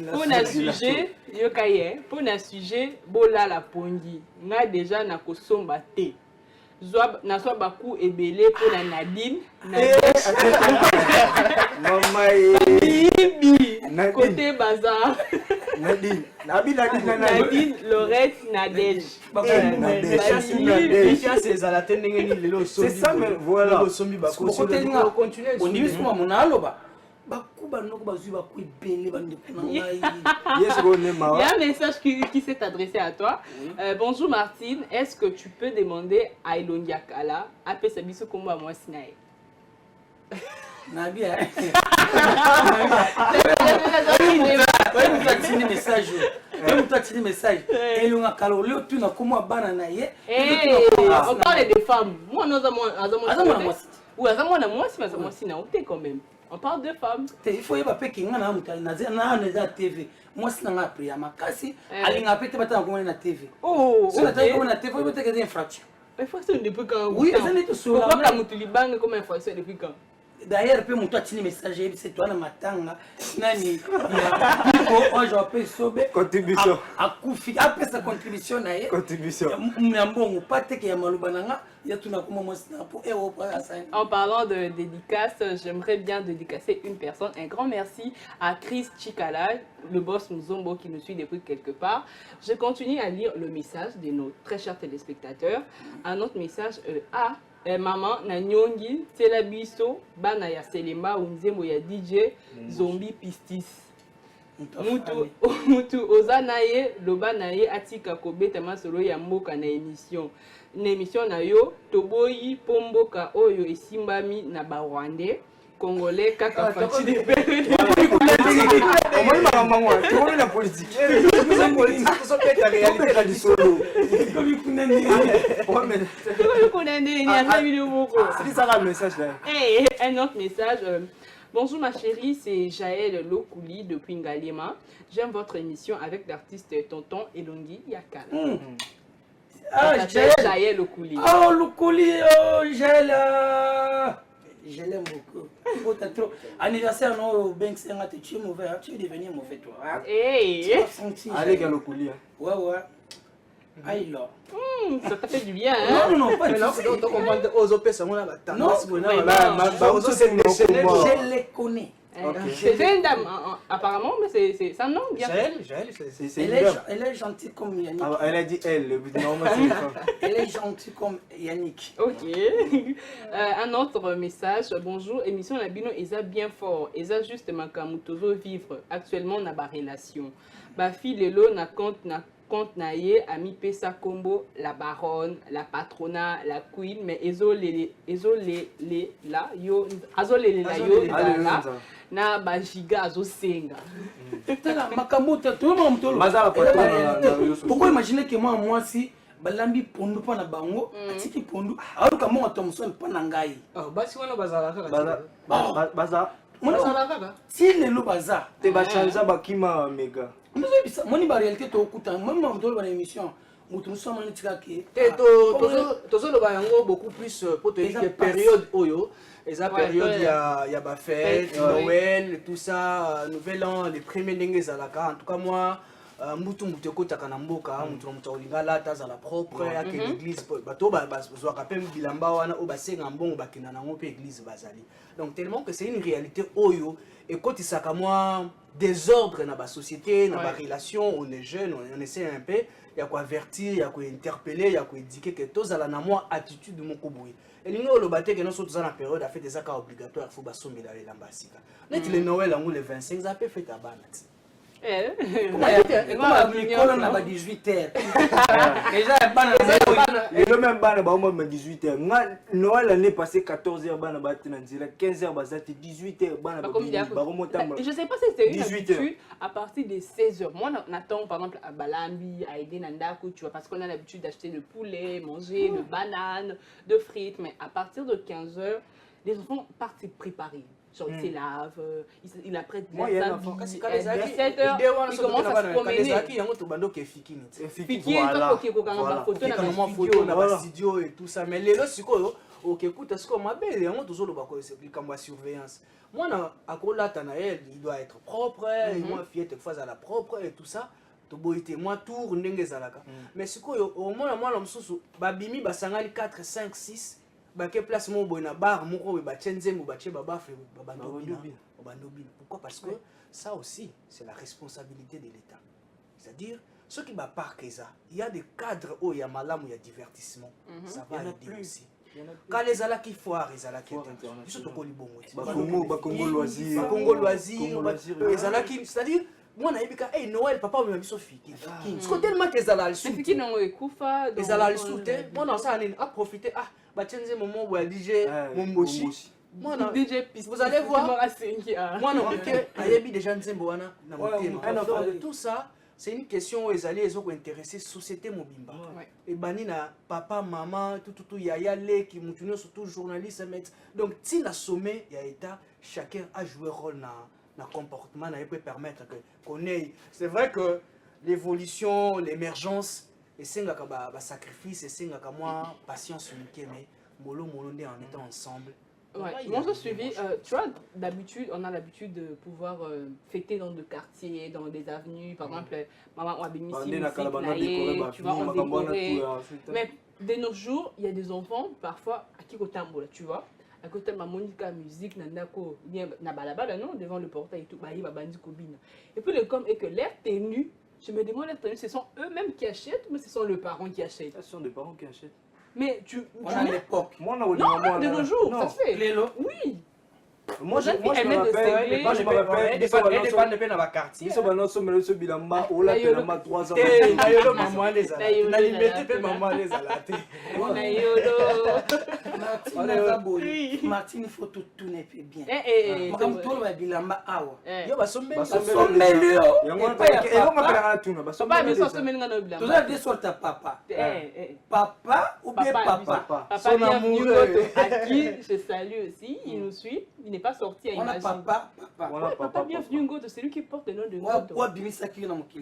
pour na sujet yokaye pour na sujet bola la pongi nga déjà na kosomba te na so baku ebele pour la Nadine maman côté bazar Nadine Lorette Nadège c'est ça mais voilà on dit sur mon aloba bakuba noko bazui baku ebele bande kuna ngai il y a un message qui s'est adressé à toi. Bonjour Martine, est-ce que tu peux demander à Elongia Kala appeler sa biso kombo à moi sinae Nabia message message Elongia Kala le tu na kombo bana na ye on parle des femmes moi nous avons ou azamo na moi si moi sina on quand même. On parle de femmes. Il faut y avoir na TV. Moi, c'est un appris à ma casse. Allez, on a pété na TV. Oh, sur la TV, on a TV, on peut te gagner infraction. Infraction depuis quand? Oui, ça n'est tout sur la. Pourquoi tu les bangs comme infraction depuis quand? D'ailleurs, peut mon toi tini message, c'est toi na matanga. Nani, oh, je peux sauver. Contribution. À Koufi, après sa contribution na ye. Contribution. Mbongo pas te que ya malubananga. En parlant de dédicace, j'aimerais bien dédicacer une personne. Un grand merci à Chris Chikala, le boss Mzombo qui nous suit depuis quelque part. Je continue à lire le message de nos très chers téléspectateurs. Un autre message maman na nyongi tela biso bana ya selema unzemo ya DJ Zombie Pistis. Mutu ozanaye loba naye atika kobeta masolo ya mboka na émission. Une émission na yo toboyi pomboka oyo esimbami na ba Rwandais congolais kaka fati de on va la politique ça politique, ça peut être la réalité là du solo. Comme il connaît des C'est ça le message là. Et un autre message. Bonjour ma chérie, c'est Jaël Lokouli depuis Ngalema. J'aime votre émission avec l'artiste Tonton Elongi Yakala. Ah, Jaël Lokouli. Oh, Lokouli, oh, Jaël. Je l'aime beaucoup. Oh, t'as trop. Anniversaire, non, Ben Senga, tu es mauvais, hein? Tu es devenu mauvais, toi. Hein? Hey. Tu as senti. Allez, Galokoulia. Ouais, ouais. Aïe, là. Ça t'a fait du bien, hein? Non, non, non, pas du Mais là, tout. on comprend aux OP, ça m'a Non, je je les connais. C'est une dame, apparemment, mais c'est ça, non? Bien. Jaël, c'est Elle est gentille comme Yannick. Ah, elle a dit elle, le but normal c'est une femme. Elle est gentille comme Yannick. Ok. Un autre message. Bonjour, émission Nabino Eza bien fort. Eza juste makamutozo vivre. Actuellement, na ba relation. Ba fille lelo na compte na ye ami pesa combo la baronne, la patrona, la queen, mais ezo le la yo la na ba giga azo senga. Tala makamuta tout le monde tolo. Bazala patrona. Pourquoi imaginer que moi si balambi pondu pa na bango atiki pondu aluka mo Thomson pa na ngai. Ah basi wana bazala Baza. Si lelo baza Te ba chanza bakima mega. Moni ba réalité to okuta même ma mtolo ba émission mutu musoma ni tika ke. tozoloba yango beaucoup plus pour te dire que période oyo eza période ya ba fête Noël tout ça nouvel an les premiers ndenge ezalaka en tout cas moi mutu ekotaka na mboka mutu na mutu olinga lata azala propre ake l'église bato bazwaka mpe bilamba wana oyo basenga mbongo bakenda nango mpe église bazali donc tellement que c'est une réalité oyo ekotisaka mwa désordre na ba société na ba relation on est jeune on essaie un peu ya ko avertir ya ko interpeller ya ko indiquer que tozala na mwa attitude moko boye elingi oloba te ke nyonso toza na période ya fête ezaka obligatoire faut basombela elamba sika neti le Noël yango le 25 za mpe fête ya bana ti Comment na ba 18h. Déjà bana Le même bana ba au 18h. Noël l'année passée 14h bana ba tina nzela 15h bazati 18h bana ba remonter. Je sais pas si c'est une habitude à partir de 16h. Moi n'attends par exemple à Balambi, à aider Nandaku, tu vois parce qu'on a l'habitude d'acheter de poulet, manger de bananes, de frites mais à partir de 15h, les enfants partent préparer. Genre, il se lave, il apprête de la salle, 17h, il commence à se promener. Fiki, voilà. Studio et tout ça. Mais les autres, ok, écoute, est-ce qu'on m'a bien, on toujours le bac, c'est comme la surveillance. Moi, à il doit être propre, moi, fille, fois à la propre et tout ça. Moi, tour, mais c'est quoi, au moins, moi, babimi, basangali 4, 5, 6. Baké place mon boy na bar moko ba tchenzengo ba tcheba ba fait bandobina. Pourquoi? Parce que ça aussi c'est la responsabilité de l'État. C'est-à-dire ceux qui ba parquer ça, il y a des cadres où il y a malam où il y a divertissement. Ça va aider aussi. Quand les ala qui foire, les ala qui surtout ko libongo. Ba Congo loisir, les ala qui c'est-à-dire moi na yebika Noël papa me biso fiki. Parce que tellement que ezala le fiki non ekufa ezala le soute. Moi na ça a profiter Batienze moment où DJ Momboshi. Moi non, vous allez voir. Moi non, ayebi déjà nzembo wana na motema. Tout ça, c'est une question où les alliés ont intéressé société mobimba. Et bani na papa, maman, tout yaya les qui mutuno surtout journalistes donc si la sommet ya état, chacun a joué rôle na comportement na peut permettre que qu'on ait. C'est vrai que l'évolution, l'émergence et c'est un sacrifice et c'est un patience unique mais molo en étant ensemble. Ouais. Moi je suivi, tu vois, d'habitude on a l'habitude de pouvoir fêter dans des quartiers, dans des avenues, par exemple maman on a béni ici, tu vois, on décorait. Mais de nos jours, il y a des enfants parfois à qui côté tu vois, à côté de ma monica musique nandako na balabala non devant le portail et tout, bah il va bandi kobina. Et puis le comme est que l'air tenue. Je me demande, ce sont eux-mêmes qui achètent, mais ce sont les parents qui achètent. Ce sont les parents qui achètent. Mais tu à l'époque. Non, de nos jours, ça se fait. Lélo. Oui. Moi, je elle met de me Moi, je me rappelle, elle dépend de ma quartier. Ils sont maintenant sur le bilamba, on l'a bilamba 3 ans. Nayolo maman les ala. Na limité pe maman les ala. Martine, il faut tout tourner bien. Comme tout le bilamba awa. Yo basombe. Sombelio. Papa, mais ça se met dans le blanc. Tu as des sortes à papa. Papa ou bien papa. Papa, bienvenue à qui je salue aussi. Il nous suit. Il n'est pas sorti à imaginer. Papa, bienvenue Ngoto, c'est lui qui porte le nom de Ngoto.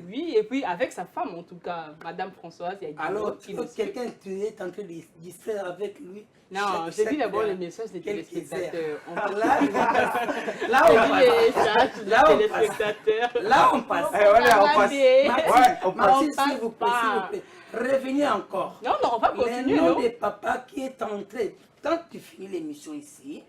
Oui, et puis avec sa femme en tout cas, Madame Françoise. Alors, quelqu'un tu es en train de distraire avec lui. Non, j'ai dit d'abord les messages des téléspectateurs. Là, on passe. Martine, s'il vous plaît. Revenez encore. Non, on va continuer. Le nom de papa qui est entré. Quand tu finis l'émission ici,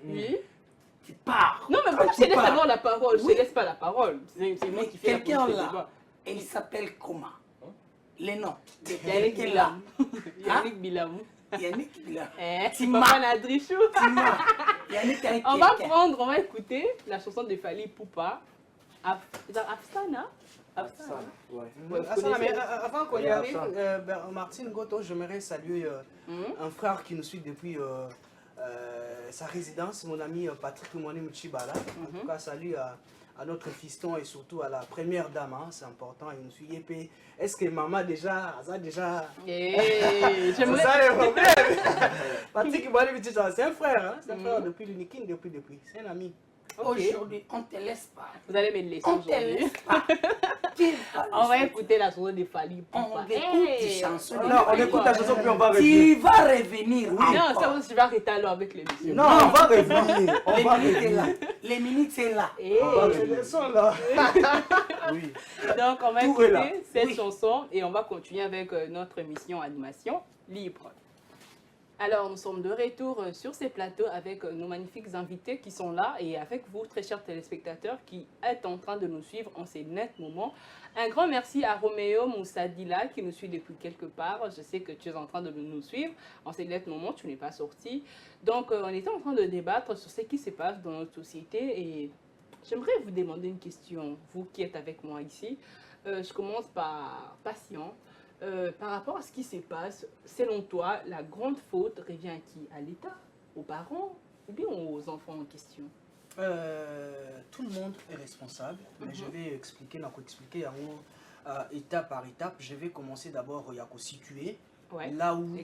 tu pars. Non, mais moi, je te laisse avoir la parole. Je ne laisse pas la parole. C'est moi qui fais la quelqu'un là, il s'appelle comment? Les noms. Yannick Bilamou. Yannick Bilamou. Yannick Bilamou. Papa Nadrichou. On va écouter la chanson de Fally Poupa. Afsana. Mais avant qu'on y arrive, Martine Goto, j'aimerais saluer un frère qui nous suit depuis sa résidence, mon ami Patrick Mouanim Chibala. En tout cas, salut à notre fiston et surtout à la première dame, hein, c'est important, il nous suit. Est-ce que maman déjà, j'aimerais... Patrick Mouanim Chibala, c'est un frère, hein, c'est un frère depuis l'Unikin, depuis, c'est un ami. Aujourd'hui, on ne te laisse pas. Vous allez me laisser aujourd'hui. On va écouter la chanson de Fally Poupa. On écoute des chansons. Non, on écoute la chanson puis on va revenir. Tu vas revenir. Non, ça aussi, je vais arrêter alors avec l'émission. Non, on va revenir. Les minutes, c'est là. Elles sont là. Oui. Donc, on va écouter cette chanson et on va continuer avec notre émission Animation Libre. Alors, nous sommes de retour sur ces plateaux avec nos magnifiques invités qui sont là et avec vous, très chers téléspectateurs, qui êtes en train de nous suivre en ces nets moments. Un grand merci à Roméo Moussadila qui nous suit depuis quelque part. Je sais que tu es en train de nous suivre en ces nets moments, tu n'es pas sorti. Donc, on était en train de débattre sur ce qui se passe dans notre société et j'aimerais vous demander une question, vous qui êtes avec moi ici. Je commence par Patient. Par rapport à ce qui se passe, selon toi, la grande faute revient à qui? À l'État? Aux parents? Ou bien aux enfants en question? Tout le monde est responsable, mais je vais expliquer, étape par étape. Je vais commencer d'abord à situer là où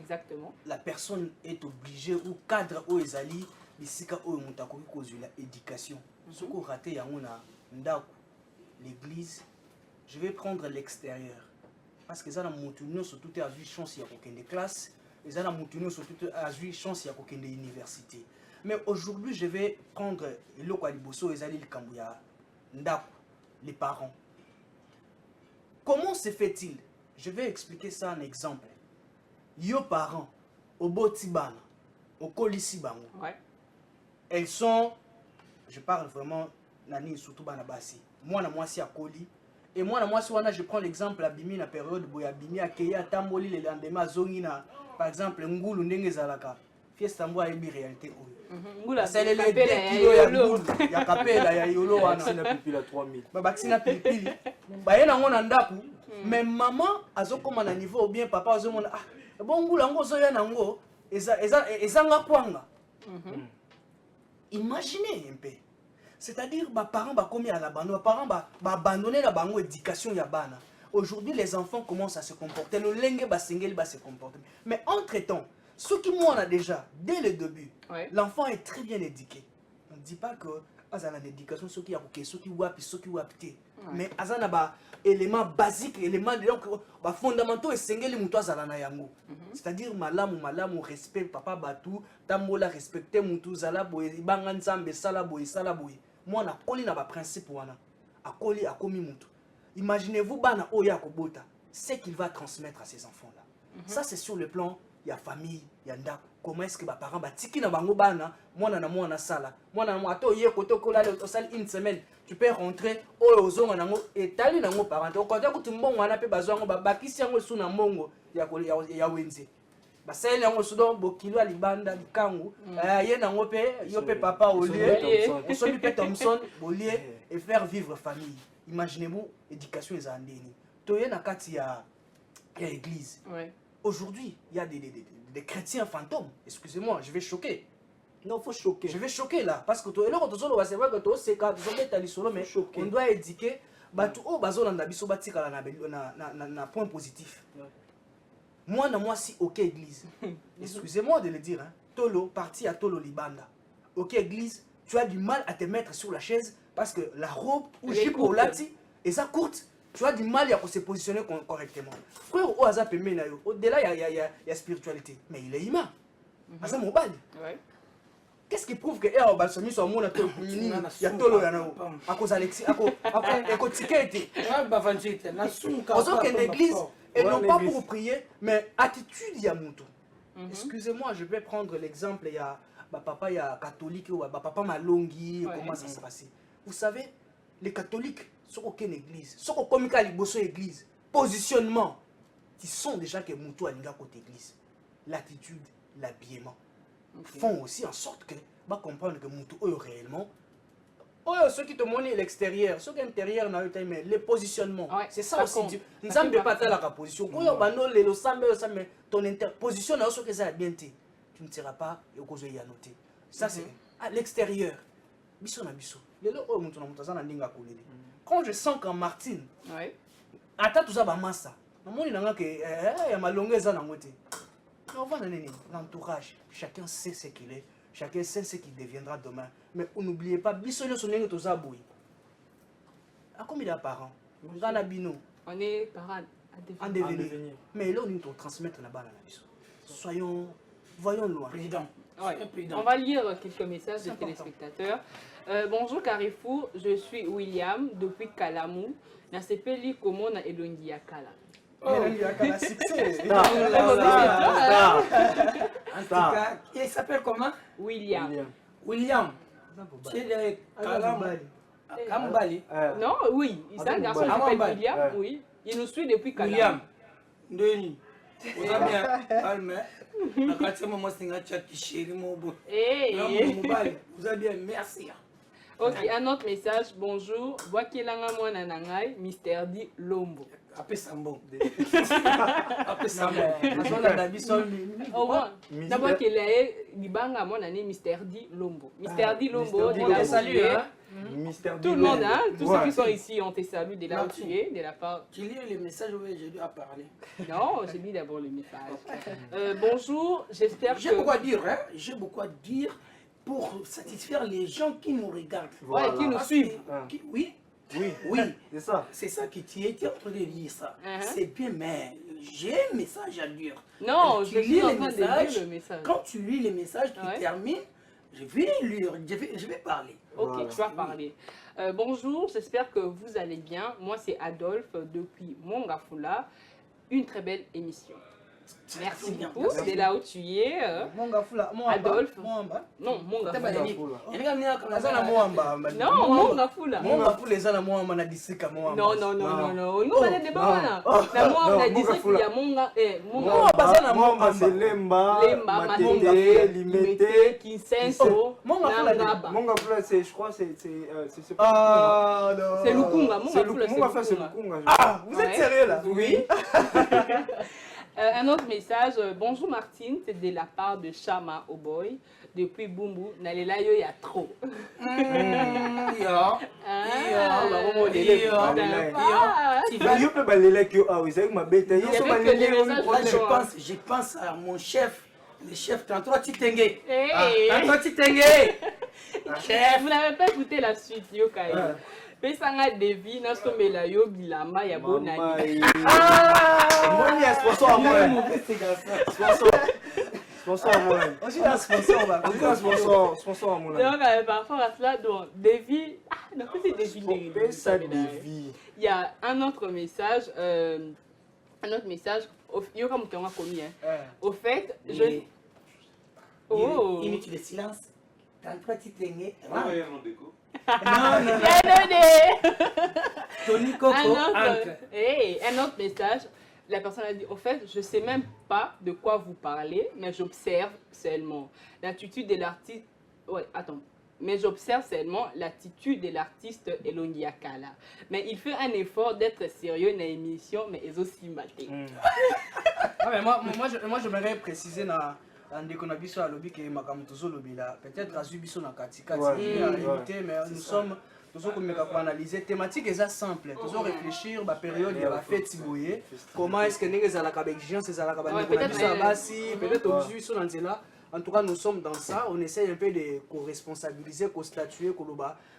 la personne est obligée, ou cadre où ils allaient, l'éducation. Ce qu'on raté, l'église, je vais prendre l'extérieur. Parce que ça a montré surtout à vu chance il y a aucune des classes, et ça a montré surtout à vu chance il y a aucune des universités. Mais aujourd'hui, je vais prendre le Kwaliboso et le Kambouya, les parents. Comment se fait-il? Je vais expliquer ça en exemple. Yo parents, au Botibana, au Kolisibango, elles sont, je parle vraiment, Nani surtout Banabasi. Moi si à Koli. Et moi, je prends l'exemple à Bimi, la période où Bimi a créé à Tamboli le lendemain, Zongina, par exemple, Ngoulou Ndengezalaka. Fiesta Mboa est une réalité. C'est les 2 kilos ya Ngoulou, ya Kapela, ya Yolo, Baxina Pipili à 3000. Baxina Pipili. Bayena ngona ndaku, mais maman, azokoma na niveau ou bien papa, azomona, ah, bon Ngoulou, Ngo Zoya Nango, ezanga kwanga. Imaginez un peu. C'est-à-dire que les parents sont à l'abandon, les parents ont abandonné l'éducation. Aujourd'hui, les enfants commencent à se comporter. Nos langues se comporter. Mais entre-temps, ce qui m'ont déjà, dès le début, l'enfant est très bien éduqué. On ne dit pas que a l'éducation, ce qui est mais il y a des éléments basiques, éléments fondamentaux et c'est-à-dire malamu respect papa batou tambola respecter mutu zala boye banga nzambe sala boye moi na koli na ba principe wana akoli akomi mutu. Imaginez-vous bana oya kobota ce qu'il va transmettre à ses enfants là. Ça c'est sur le plan il y a famille, il y a ndako. Comment est-ce que les parents batiki na bango bana mwana sala mwana na ato ye kotoko la au salle une semaine tu peux rentrer oyo ozonga nango etali nango parent ko ta kuti mbongo wana pe bazwango babakisi yango suna mbongo ya wenze basali yango sodo bokilo ya libanda likangu ye nango mpe yo mpe papa olie osombi mpe Thompson bolie et faire vivre famille. Imaginez-vous éducation eza ndeni toye na kati ya église. Aujourd'hui il y a des chrétiens fantômes. Excusez-moi, je vais choquer. Non, faut choquer. Je vais choquer là parce que c'est vrai que toi c'est quand mais on doit éduquer batu o bazolanda biso batikala na point positif. Moi si OK église. Excusez-moi de le dire hein. Tolo parti à Tolo Libanda. OK église, tu as du mal à te mettre sur la chaise parce que la robe ou jupe ou lati et ça courte. Tu as du mal à se positionner correctement. Frère o aza pembe na yo. Au-delà il y a spiritualité, mais il est humain. Aza mobile. Ouais. Qu'est-ce qui prouve que Air Balsami soit mon atout il y a Tolo Yanao à cause Alexis à cause ticket. Aux autres l'église et non pas pour prier mais attitude il y a Moutou. Excusez-moi, je vais prendre l'exemple il y a papa il y a catholique ou papa Malongi comment ça se passe. Vous savez les catholiques sur aucune église, sur aucun église, positionnement, ils sont déjà que Moutou a l'inga côté église. L'attitude, l'habillement font aussi en sorte que va comprendre que Moutou est réellement. Oh, ceux qui te montrent l'extérieur, ceux qui sont intérieur, mais les positionnements, c'est ça aussi. Nous n'avons pas la position. Ton position, tu ne seras pas à noter. Ça, c'est à l'extérieur. Quand je sens qu'en Martine, attends tout ça, massa. L'entourage, chacun sait ce qu'il est, chacun sait ce qu'il deviendra demain. Mais n'oubliez pas, bisonne son nez aux abouilles. À combien de parents? On est parents à devenir. Mais là, on doit transmettre là-bas la biso. Voyons loin. Président. On va lire quelques messages de téléspectateurs. Bonjour Carrefour, je suis William depuis Kalamou. Na sepeli komona elongi ya kala. Il s'appelle comment? William. C'est Kambali. Non, oui, c'est un garçon qui s'appelle William. Oui, il nous suit depuis Kalamou. William. Vous avez bien calme. Vous avez bien, merci. Ok, un autre message. Bonjour. Wakelanga mwana nangai, Mr. D Lombo. Après Sambo. Après Sambo. D'abord qu'il est libanga mwana né Mr. D Lombo. Mr. D Lombo, de la salut. Tout le monde, hein, tous ceux qui sont ici, on te salue de là où tu es, de la part. Tu lis les messages où j'ai dû parler. Non, j'ai mis d'abord le message. Bonjour, j'espère que. J'ai beaucoup à dire, hein. J'ai beaucoup à dire pour satisfaire les gens qui nous regardent. Voilà. Ouais, qui nous suivent. Oui. Oui, c'est ça. C'est ça que tu étais en train de lire ça. C'est bien, mais j'ai un message à dire. Non, je lis en train de lire le message. Quand tu lis les messages, tu termines, je vais lire, je vais parler. Ok, voilà. Tu vas parler. Bonjour, j'espère que vous allez bien. Moi, c'est Adolphe depuis Mongafula. Une très belle émission. Merci beaucoup, c'est là où tu es. Adolphe. Non, Mongafula. Non, Mongafula. Mongafula est à moi, na district à moi. Non. Nous, on est des bons. Na moi, on a district, il y a Monga. Monga, c'est Lemba, Matete, Limete, Kinsenso, Nangaba. Mongafula, c'est, je crois, c'est c'est Lukunga. Mongafula, c'est Lukunga. Ah, vous êtes sérieux là? Oui. Un autre message. Bonjour Martine, c'est de la part de Chama Oboy. Depuis Bumbu, Nalela yo ya trop. Je pense à mon chef, le chef 33 Titenge. 33 Titenge. Chef. Vous n'avez pas écouté la suite, Yokai. Pesanga Devi, na somela yo bilamba ya bonani. Moni est sponsor à moi. Sponsor à moi. On dit un sponsor là. Sponsor à moi. Donc par rapport à cela, donc Devi, non c'est Devi. Il y a un autre message. Yo comme tu as commis. Au fait, je. Oh. Inutile de silence. T'as pas Titenge. Un autre message. la personne a dit, au fait, je ne sais même pas de quoi vous parlez, mais j'observe seulement l'attitude de l'artiste. Ouais, attends. Mais j'observe seulement l'attitude de l'artiste Elongia Kala. Mais il fait un effort d'être sérieux dans l'émission, mais ils aussi maté. Moi, j'aimerais préciser dans ndeko na biso alobi ke makambo tozolobi là peut-être azu biso na katikati éviter mais nous sommes tozokomeka koanalyser thématique eza simple tozoréfléchir bapériode ya bafeti boye comment est ce que ndenge ezalaka baexigence ezalaka bandeko na biso ya basi peut-être tozwi biso na nzela. En tout cas, nous sommes dans ça. On essaye un peu de co-responsabiliser, co-statuer,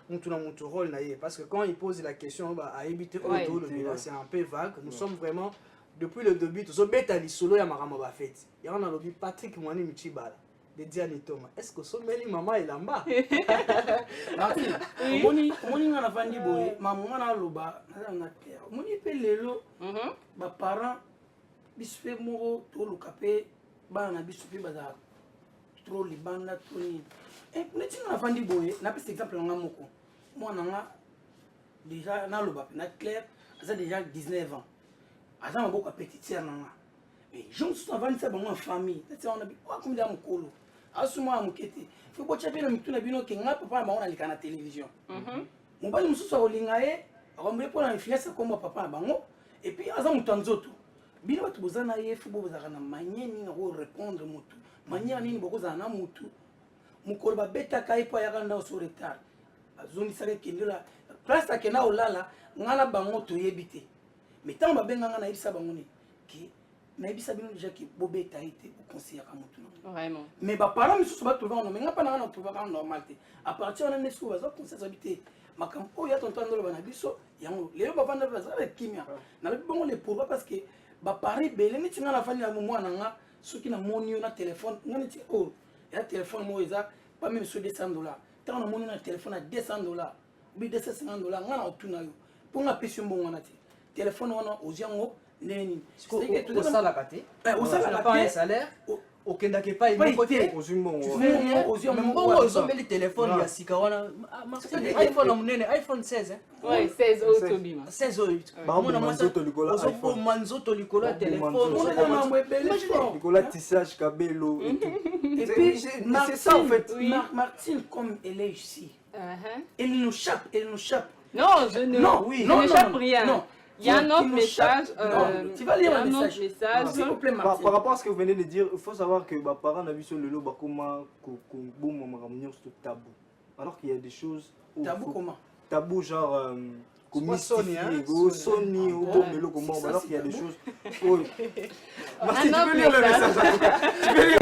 notre rôle. Parce que quand il pose la question, à éviter c'est un peu vague. Nous sommes vraiment, depuis le début, nous sommes bêta solo ya marama ba fête. Il y a un lobby Patrick Mwani Michibala. De Diane Thomas. Est-ce que son meli maman est là-bas? Martin, moni ngana vandi boye, maman na loba, na terre. Moni pe lelo, ba parents bispe moro to lukape, ba na bispe baza trop libanda trop ni. Et neti ngana vandi boye, na pe exemple nga moko. Moi nga déjà na loba na clair, ça déjà 19 ans. Aza maboko petite nga. Mais je me suis vandi ça en famille. On a dit quoi comme dans mokolo. Asuma mukete faut ko chapela mituna bino ke nga papa ba on alika na télévision mobali mususu olinga ye akombe pona influence comme papa bango et puis aza mutu nzoto bino batu bozana ye faut bozaka na manyeni ngo répondre mutu manyeni nini bokozana na mutu mukolo ba beta kai po ya kanda so retard azoni sare kendela place ke na olala ngana bango to yebite mais tant ba benga na ibisa bango ni ki na ibisa bino déjà ki bobeta été au conseiller ka mutu. Vraiment. Mais bah parents me sont pas trouvé en mais pas dans trouvé en normalité. À partir de l'année suivante, ça conseil habité. Ma campo ya tonton dans le banabiso, yango les papa na basa avec kimia. Na le bon les pourquoi parce que bah pareil belé ni tinga la famille na moi nanga ceux qui na monio na téléphone, ngani ti oh, ya téléphone mo eza pas même sur $200. Tant na monio na téléphone à $200, bi $250 ngana otuna yo. Pour nga pesi mbongo na ti. Téléphone wana oziango neni. C'est que tout ça la kate. Au ça n'a pas un salaire. Aucun d'ake pas il côté aux humains aux hommes les téléphones il y a sika wana iPhone munene iPhone 16 ouais 16 auto bima 16 ba mona manzoto likolo iPhone manzoto likolo téléphone likolo tissage kabelo et puis c'est ça en fait Martine comme elle est ici elle nous chape non je ne chape rien non. Il y a un autre message. Tu vas lire un message. S'il vous plaît, Martin. Par rapport à ce que vous venez de dire, il faut savoir que les parents ont vu sur le lot tabou. Alors qu'il y a des choses. Tabou comment? Tabou genre. Comme Sony, Sony ou Melo comment alors qu'il y a des choses. Martin, tu peux lire le message. Tu peux lire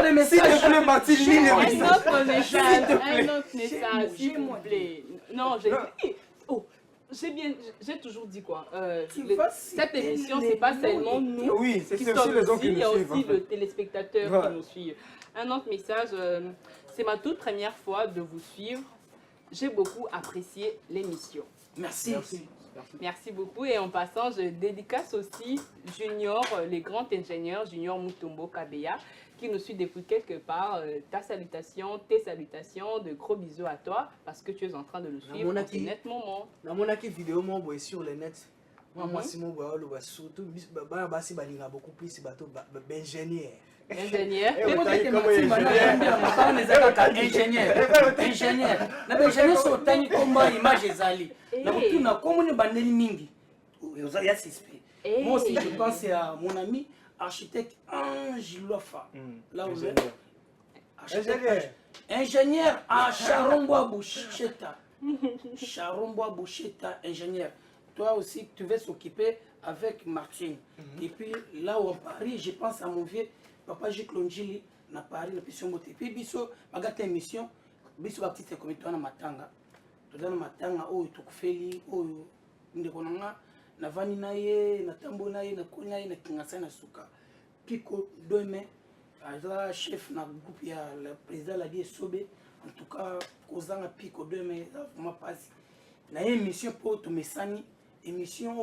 le message. S'il te plaît, Martin, lis le message. Un autre message, s'il vous plaît. Non, j'ai dit. J'ai toujours dit quoi. Cette émission, c'est pas seulement nous qui sommes ici, il y a aussi le téléspectateur qui nous suit. Un autre message, c'est ma toute première fois de vous suivre. J'ai beaucoup apprécié l'émission. Merci. Merci beaucoup. Et en passant, je dédicace aussi Junior, les grands ingénieurs, Junior Mutombo Kabeya, qui nous suit depuis quelque part. Ta salutation, tes salutations, de gros bisous à toi, parce que tu es en train de nous suivre en ce net moment. Dans mon vidéo, moi, sur le net, moi, Simon, surtout, beaucoup plus ingénieur. Ingénieur. Ingénieur so tani komba image ezali. Na kutuna komone bandeli mingi. Ya suspect. Moi aussi je pense à mon ami architecte Ange Lofa. Là où ingénieur à Charomboa Boucheta. Charomboa Boucheta ingénieur. Toi aussi tu vas s'occuper avec Martine. Et puis là où en Paris, je pense à mon vieux Papa Jiklonjili na Paris na pission moté. Puis biso bagata émission biso ba petite comité na matanga. Tozana matanga oyo tukufeli oyo ndeko nanga na vani na ye na tambo na ye na konya ye na kingasa na suka. Pico demain azala chef na groupe ya le président la die Sobe en tout cas kozanga Pico demain vraiment passe. Na émission pour to mesani émission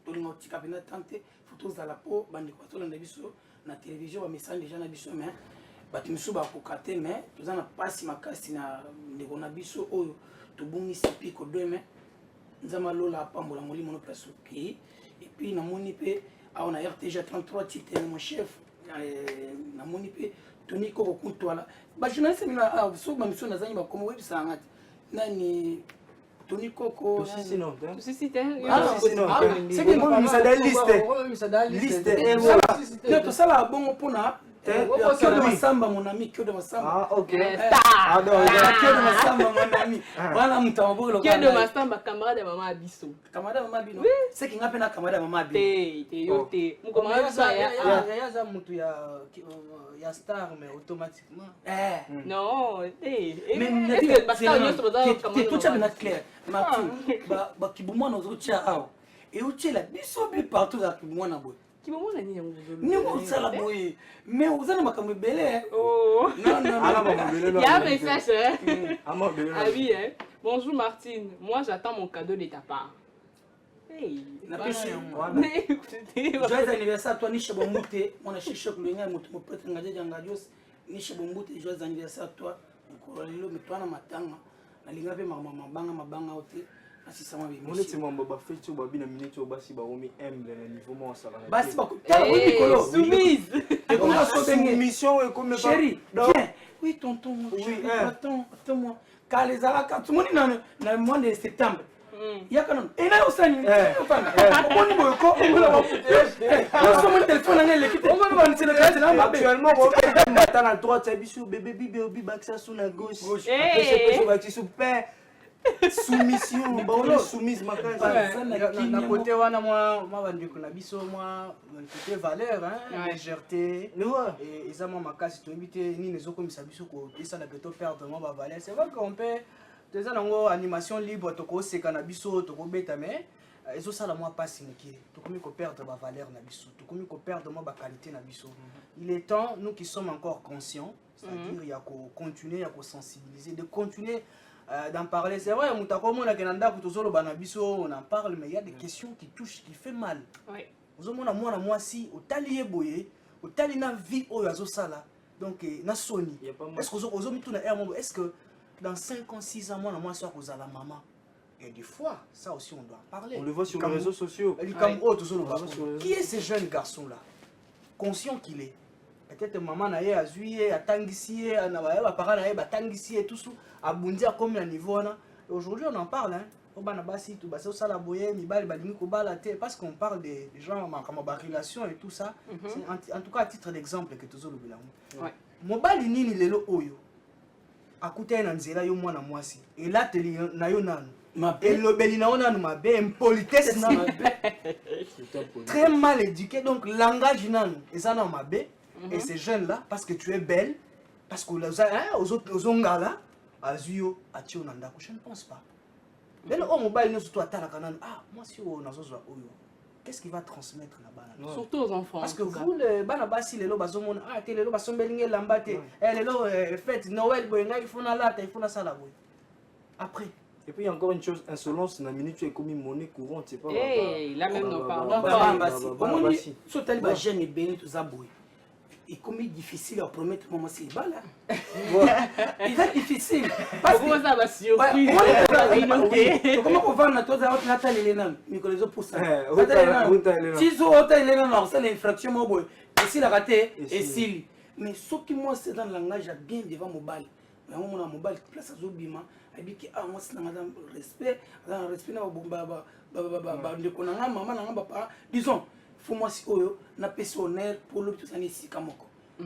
tolingo tikapena tante photos à la peau bandiko tolanda biso na télévision ba message déjà na biso mais batu misu ba kokate mais tozana pasi makasi na ndeko na biso oyo tobungisi Pico demain nzama lola pambola molimo no place ki et puis namoni pe on a RTG 33 titre mon chef namoni pe Tony Koko Kuntwala ba journaliste mina so ba mission nazanyi ba comme website ngati nani Tony Koko si non si si c'est que moi liste non to sala bongo pona Kyo de Masamba, mon ami, Kyo de Masamba. Ah, ok. Kyo de Masamba, mon ami. Voilà, mon tambour. Kyo de Masamba, camarade de maman Abisso. Camarade de maman Abisso. Oui. C'est qui m'appelle camarade de maman Abisso. T'es. Mon camarade Abisso, il y a star, mais automatiquement. Non, mais est-ce que Basta, tu tout ça bien clair. Martin, bah, qui bon moi nos autres chats. Et où tu es là, Bisso, partout là, qui bon moi na boy. Qui moment la nuit ni ça la boy mais vous allez makambo belé oh non il y a un message ah oui hein bonjour Martine, moi j'attends mon cadeau de ta part. Hey la passion joyeux anniversaire à toi ni chez Bomouté on a chez choc le ngai moto peut-être ngaje jangadios ni chez Bomouté joyeux anniversaire à toi ko lelo mais toi na matanga na linga pe mabanga ote. Mon est mon baba fait tu babi na minute au basi ba omi aime le niveau moi ça va basi ba tala oui piccolo soumise et comment ça se mission et comme chérie oui tonton oui attends-moi car les alaka tout le monde dans le mois de septembre il y a quand même et là aussi on est bon ko on mon téléphone na l'équipe on va nous célébrer là actuellement on matin à droite c'est bisu bébé bibi baxa sur la gauche après c'est baxa sur père soumission bon soumise ma na côté wana moi bandeko na biso moi côté valeur hein légèreté et ils ont makasi to éviter ni les okomisa biso ko esa na plutôt perdre moi ba valeur c'est vrai qu'on peut déjà nango animation libre to ko seka na biso to ko beta mais ezo sala moi pas siniki to komi ko perdre ba valeur na biso to komi ko perdre moi ba qualité na biso il est temps nous qui sommes encore conscients c'est-à-dire il y a ko continuer il y a ko sensibiliser de continuer d'en parler. C'est vrai, on en parle, mais il y a des questions qui touchent, qui fait mal. Vous avez moi si, au talier boye, au talina vie au yazo sala. Donc, na Sony. Est-ce que dans 5 ans, 6 ans, moi, sois aux la maman? Et des fois, ça aussi, on doit en parler. On le voit sur les réseaux sociaux. Qui est ce jeune garçon-là? Conscient qu'il est. Peut-être maman na ye azui a tangisi na ba parents na ye ba tangisi et tout ça abundi a comme un niveau là. Aujourd'hui on en parle hein. Au bana basi tout basi ça la boye mi bali balingi ko bala te parce qu'on parle des gens comme ba relation et tout ça. En tout cas à titre d'exemple que toujours le bilan. Ouais. Mobali nini lelo oyo. Akuta na nzela yo mwana mwasi. Et là te na yo nanu. Et le belina on a mabe impolitesse na très mal éduqué donc langage nanu et ça na mabe. Et ces jeunes-là, parce que tu es belle, parce que aux autres là, Azuyo, Atio Nanda, je ne pense pas. Mais le mobile, nous, toi, moi, si on a qu'est-ce qu'il va transmettre là-bas? Surtout aux enfants. Parce que vous, le Banabasi, les lobes, les lobes sont belingés, l'ambate, les lobes, fête, Noël, il faut la late, il faut la salle. Après. Et puis il y a encore une chose, insolence, dans la minute tu es commis monnaie courante, c'est pas. Eh, là même, nous parlons pas. Si tu as jeune et béni, tu as beau. Et comme il est difficile à promettre maman c'est bas là. Il est difficile. Parce que ça va surprise. Comment on va na toi za na tali lena mikolozo pour ça. Si zo hôtel lena na c'est l'infraction mo boy. Et si la raté et si mais ce qui moi c'est dans le langage bien devant mobile. Mais on a mobile place à zobima abiki ah moi c'est dans respect na bomba ndeko na maman na papa disons faut moi si oyo na personnaire pour le tout ça ni sikamoko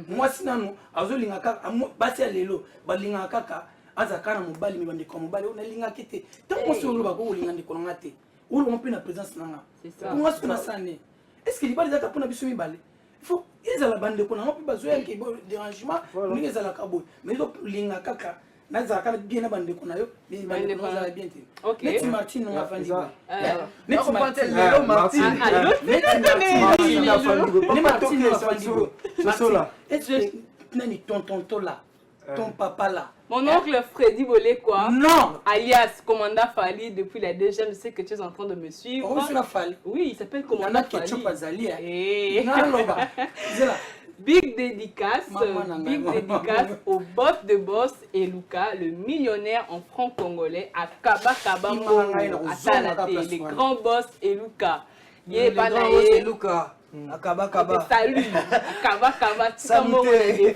moi si nanu azolinga kaka basi lelo balinga kaka azakana mobali mibande ko mobali on linga kete tant qu'on se loba ko linga ndeko na te ou on peut na présence nanga c'est ça moi ce que na sané est-ce que libali zaka pona biso mibale il faut ils ala bande ko na mo besoin que dérangement ni les ala kabo mais do linga kaka na zaka bien na bande ko na yo mais bande ko za bien te OK Neti Martin on va faire Neti Martin lelo Martin Nani tonton là ton papa là mon oncle Freddy Bolé quoi non alias Commandant Fali depuis la deuxième je sais que tu es en train de me suivre oui il s'appelle Commandant Fali Big dédicace au boss de boss et Luca, le millionnaire en franc congolais à Kaba Kaba les grands boss et Luca. Ye pas na ye Luka. Akaba kaba. Salut. Kaba kaba. Saluté.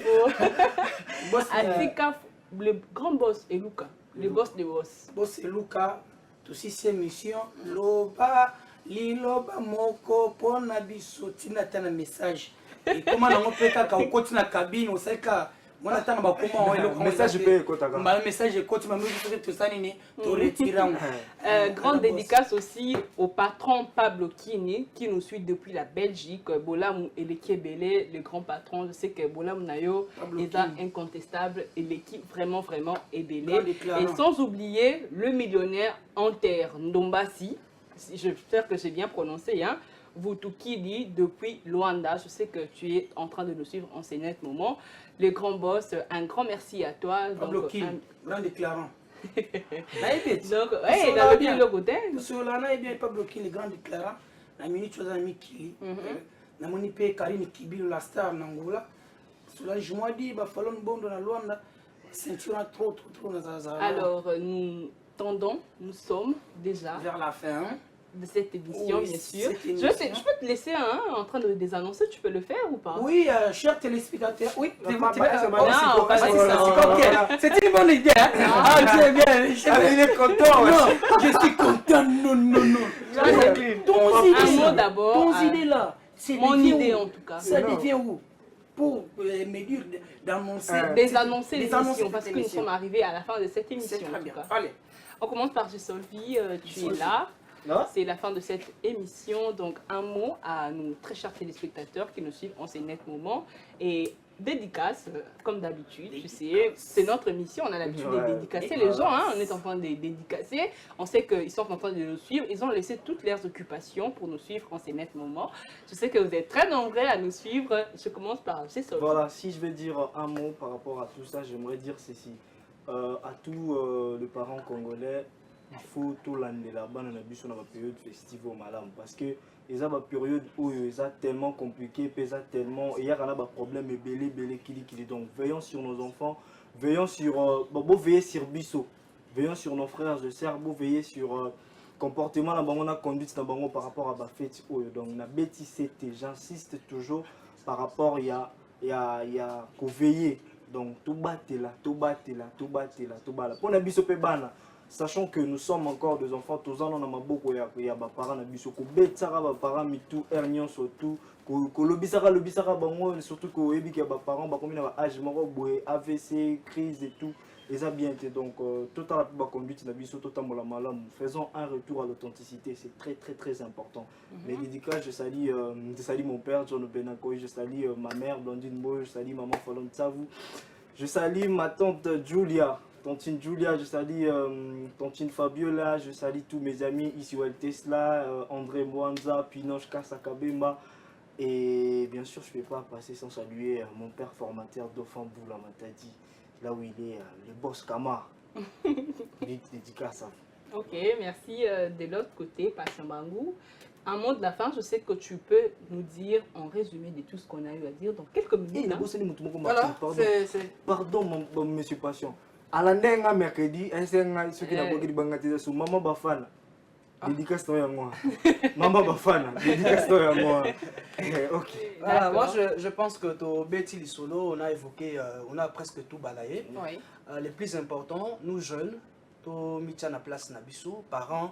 Atika, le grand boss est Luka. Le boss de boss. Boss est Luka. Tout ces mission. Loba. Liloba moko pona biso tina tana message. Et comment on peut ka okoti na cabine oseka mona tana ba comment on message pe ekotaka. Ma message ekoti ma musique tout ça nini to retirer. Grande dédicace aussi au patron Pablo Kini qui nous suit depuis la Belgique. Bolam et l'équipe Belé, le grand patron. Je sais que Bolam Nayo est incontestable et l'équipe vraiment est Belé. Et sans oublier le millionnaire Anter Ndombasi. J'espère que j'ai bien prononcé, hein. Vutukidi depuis Luanda. Je sais que tu es en train de nous suivre en ces nets moments. Le grand boss, un grand merci à toi. Pablo Kini, grand déclarant. Donc, ouais, dans le côté. Sur l'ana, bien Pablo Kini, grand déclarant. La minute, tu as mis Kili. La monipe Karine Kibi, la star Nangola. Sur la je m'ai dit, il va falloir une bombe dans la Luanda. Ceinture trop. Alors, nous tendons, nous sommes déjà vers la fin de cette édition, bien sûr. Je peux te laisser en train de désannoncer, tu peux le faire ou pas? Oui, chers téléspectateurs, oui, c'est une bonne idée. Ah, c'est bien, il est content. Je suis content, non. Un mot d'abord. Ton idée là, c'est mon idée en tout cas. Ça devient où? Pour me dire d'annoncer. Désannoncer l'émission, parce que nous sommes arrivés à la fin de cette émission. C'est très bien. Allez. On commence par Gisolvi, tu es là. C'est la fin de cette émission, donc un mot à nos très chers téléspectateurs qui nous suivent en ces nets moments. Et dédicace, comme d'habitude, tu sais, c'est notre émission, on a l'habitude de dédicacer les gens, hein, on est en train de dédicacer, on sait qu'ils sont en train de nous suivre, ils ont laissé toutes leurs occupations pour nous suivre en ces nets moments. Je sais que vous êtes très nombreux à nous suivre, je commence par Gisolvi. Voilà, si je vais dire un mot par rapport à tout ça, j'aimerais dire ceci. À tous les parents congolais, il faut tout l'année là-bas dans la période festive au Malam parce que il y a une période où il est tellement compliqué, il y a tellement, il y a des problèmes belé qui donc veillons sur nos enfants, veillons sur veiller sur Bisso, veillons sur nos frères et sœurs, veiller sur comportement la conduite par rapport à la fête donc na bêtisité, j'insiste toujours par rapport il y a qu'au veiller. Donc, tout battre là. Pour la biso pebana, sachant que nous sommes encore des enfants, tous en on a beaucoup il y a parents na biso ko betsara ba parents mitou ernion surtout ko lobisara bango surtout ko ebi ki ba parents ba combien ba âge moko boé AVC crise et tout. Et ça bien été donc tout à la conduite na biso totalement la malam. Faisons un retour à l'authenticité, c'est très important. Mais dédicace, je salue mon père John Benako, je salue ma mère Blondine Mo, je salue maman Fallon Tsavou. Je salue ma tante Julia, tontine Julia, je salue tontine Fabiola, je salue tous mes amis Isiwel Tesla, André Mwanza, Pinoche Kasakabemba. Et bien sûr, je ne peux pas passer sans saluer mon père formateur Dauphin Boula Matadi, là où il est, le boss Kamar. Dédicace. Ok, merci. De l'autre côté, Patient Bangou. Un mot de la fin, je sais que tu peux nous dire en résumé de tout ce qu'on a eu à dire dans quelques minutes. Voilà, pardon, monsieur Patient. À la dernière mercredi, ceux qui n'ont pas dit que maman Bafana. Dédicace toi et moi. Maman Bafana. Dédicace toi et moi. Ok. Voilà, moi je pense que au Betty Solo, on a évoqué, on a presque tout balayé. Oui. Les plus importants, nous jeunes, to mitya na place na biso, parents,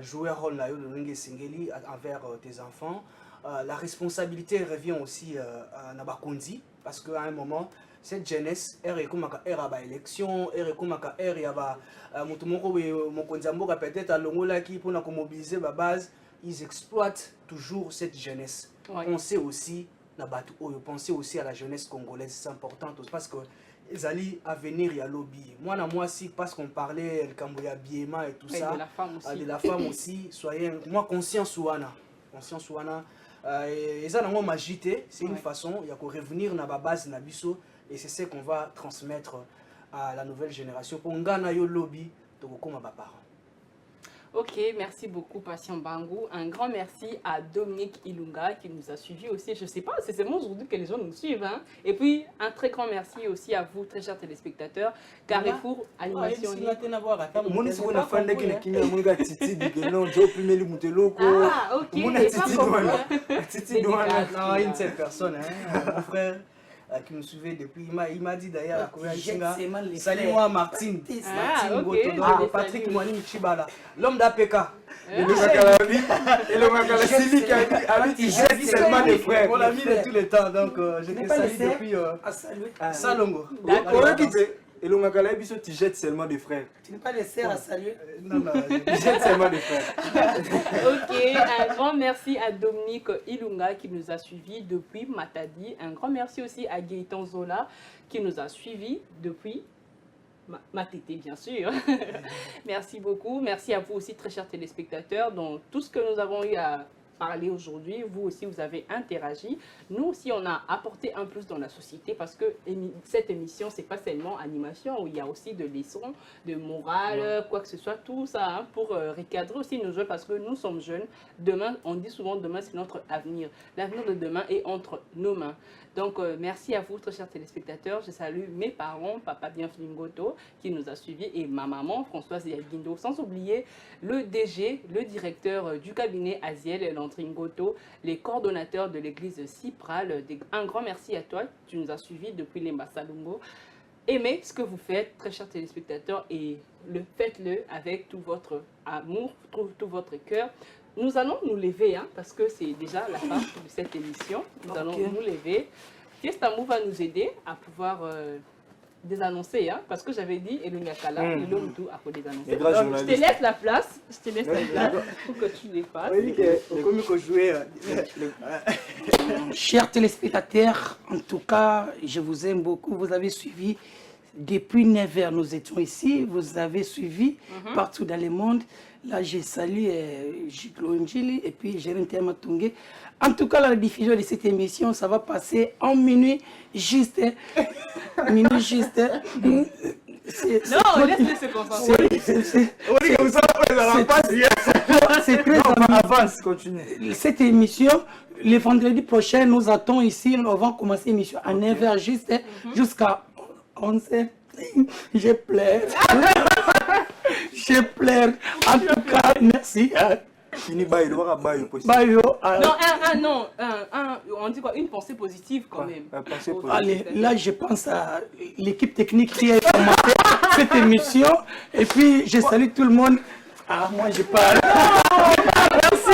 jouer un rôle envers tes enfants. La responsabilité revient aussi à Nabakundi, parce qu'à un moment, cette jeunesse, elle est comme une ère à élection, elle est comme une ère à peut-être à l'ongola qui pour mobiliser la base, ils exploitent toujours cette jeunesse. Oui. Pensez aussi à la jeunesse congolaise, c'est important parce que les alliés à venir, il y a lobby. Moi aussi, parce qu'on parlait de Biema et tout ça, de la femme aussi, soyez moi conscience ouana. Conscience ouana. Ils ont agité, c'est une façon, il y a qu'à revenir dans la base Nabiso et c'est ce qu'on va transmettre à la nouvelle génération. Pour Ngana yo lobby, donc comme à parents. Ok, merci beaucoup, Patient Bangou. Un grand merci à Dominique Ilunga qui nous a suivis aussi. Je ne sais pas, c'est seulement aujourd'hui que les gens nous suivent. Hein. Et puis, un très grand merci aussi à vous, très chers téléspectateurs. Carrefour, Animation Libre. Ah, ok. Non, une seule personne, hein, mon frère. Qui me suivait depuis, il m'a dit d'ailleurs à Korea Chinga, salut-moi Martine, Martine Goto, Patrick Mwani Chibala, l'homme d'APK. Et le Makalabi, et le Makalabi qui a dit, il jette seulement des frères. On l'a mis de tous les temps, donc je te salue depuis Salongo. Et le Makalabi, tu jettes seulement des frères. Tu n'es pas les sœurs à saluer? Non, Il jette seulement des frères. Ok, un grand merci à Dominique Ilunga qui nous a suivis depuis Matadi. Un grand merci aussi à Gaëtan Zola qui nous a suivis depuis Matete, bien sûr. Merci beaucoup. Merci à vous aussi, très chers téléspectateurs, dans tout ce que nous avons eu à parler aujourd'hui. Vous aussi, vous avez interagi. Nous aussi, on a apporté un plus dans la société parce que cette émission, c'est pas seulement animation, où il y a aussi de leçons, de morale, quoi que ce soit, tout ça, hein, pour recadrer aussi nos jeunes parce que nous sommes jeunes. Demain, on dit souvent, demain, c'est notre avenir. L'avenir de demain est entre nos mains. Donc, merci à vous, très chers téléspectateurs. Je salue mes parents, Papa Bienvenu Ngoto, qui nous a suivis, et ma maman, Françoise Yaguindo, sans oublier le DG, le directeur du cabinet Aziel Landry-Ngoto, les coordonnateurs de l'église Cipral. Un grand merci à toi, tu nous as suivis depuis les Massalungo. Aimez ce que vous faites, très chers téléspectateurs, et faites-le avec tout votre amour, tout votre cœur. Nous allons nous lever, hein, parce que c'est déjà la fin de cette émission. Nous allons nous lever. Fiestamou va nous aider à pouvoir désannoncer, hein, parce que j'avais dit, et le Nyakala, et l'homme tout, à désannoncer. Donc, je te laisse la place, pour que tu les fasses. Chers téléspectateurs, en tout cas, je vous aime beaucoup. Vous avez suivi depuis 9h, nous étions ici. Vous avez suivi partout dans le monde. Là, j'ai salué Jiklo Njili et puis Jérémy Matungé. En tout cas, la diffusion de cette émission, ça va passer en minuit juste. Minuit juste. Non, laisse-le se concentrer. C'est très avance. Cette émission, le vendredi prochain, nous attendons ici. On va commencer l'émission à 9h juste jusqu'à 11h. Je pleure. Je pleure. En tout cas, merci. Fini bail, Non, on dit quoi? Une pensée positive quand même. Allez, là je pense à l'équipe technique qui a commenté cette émission. Et puis je salue tout le monde. Ah, moi je parle. Merci.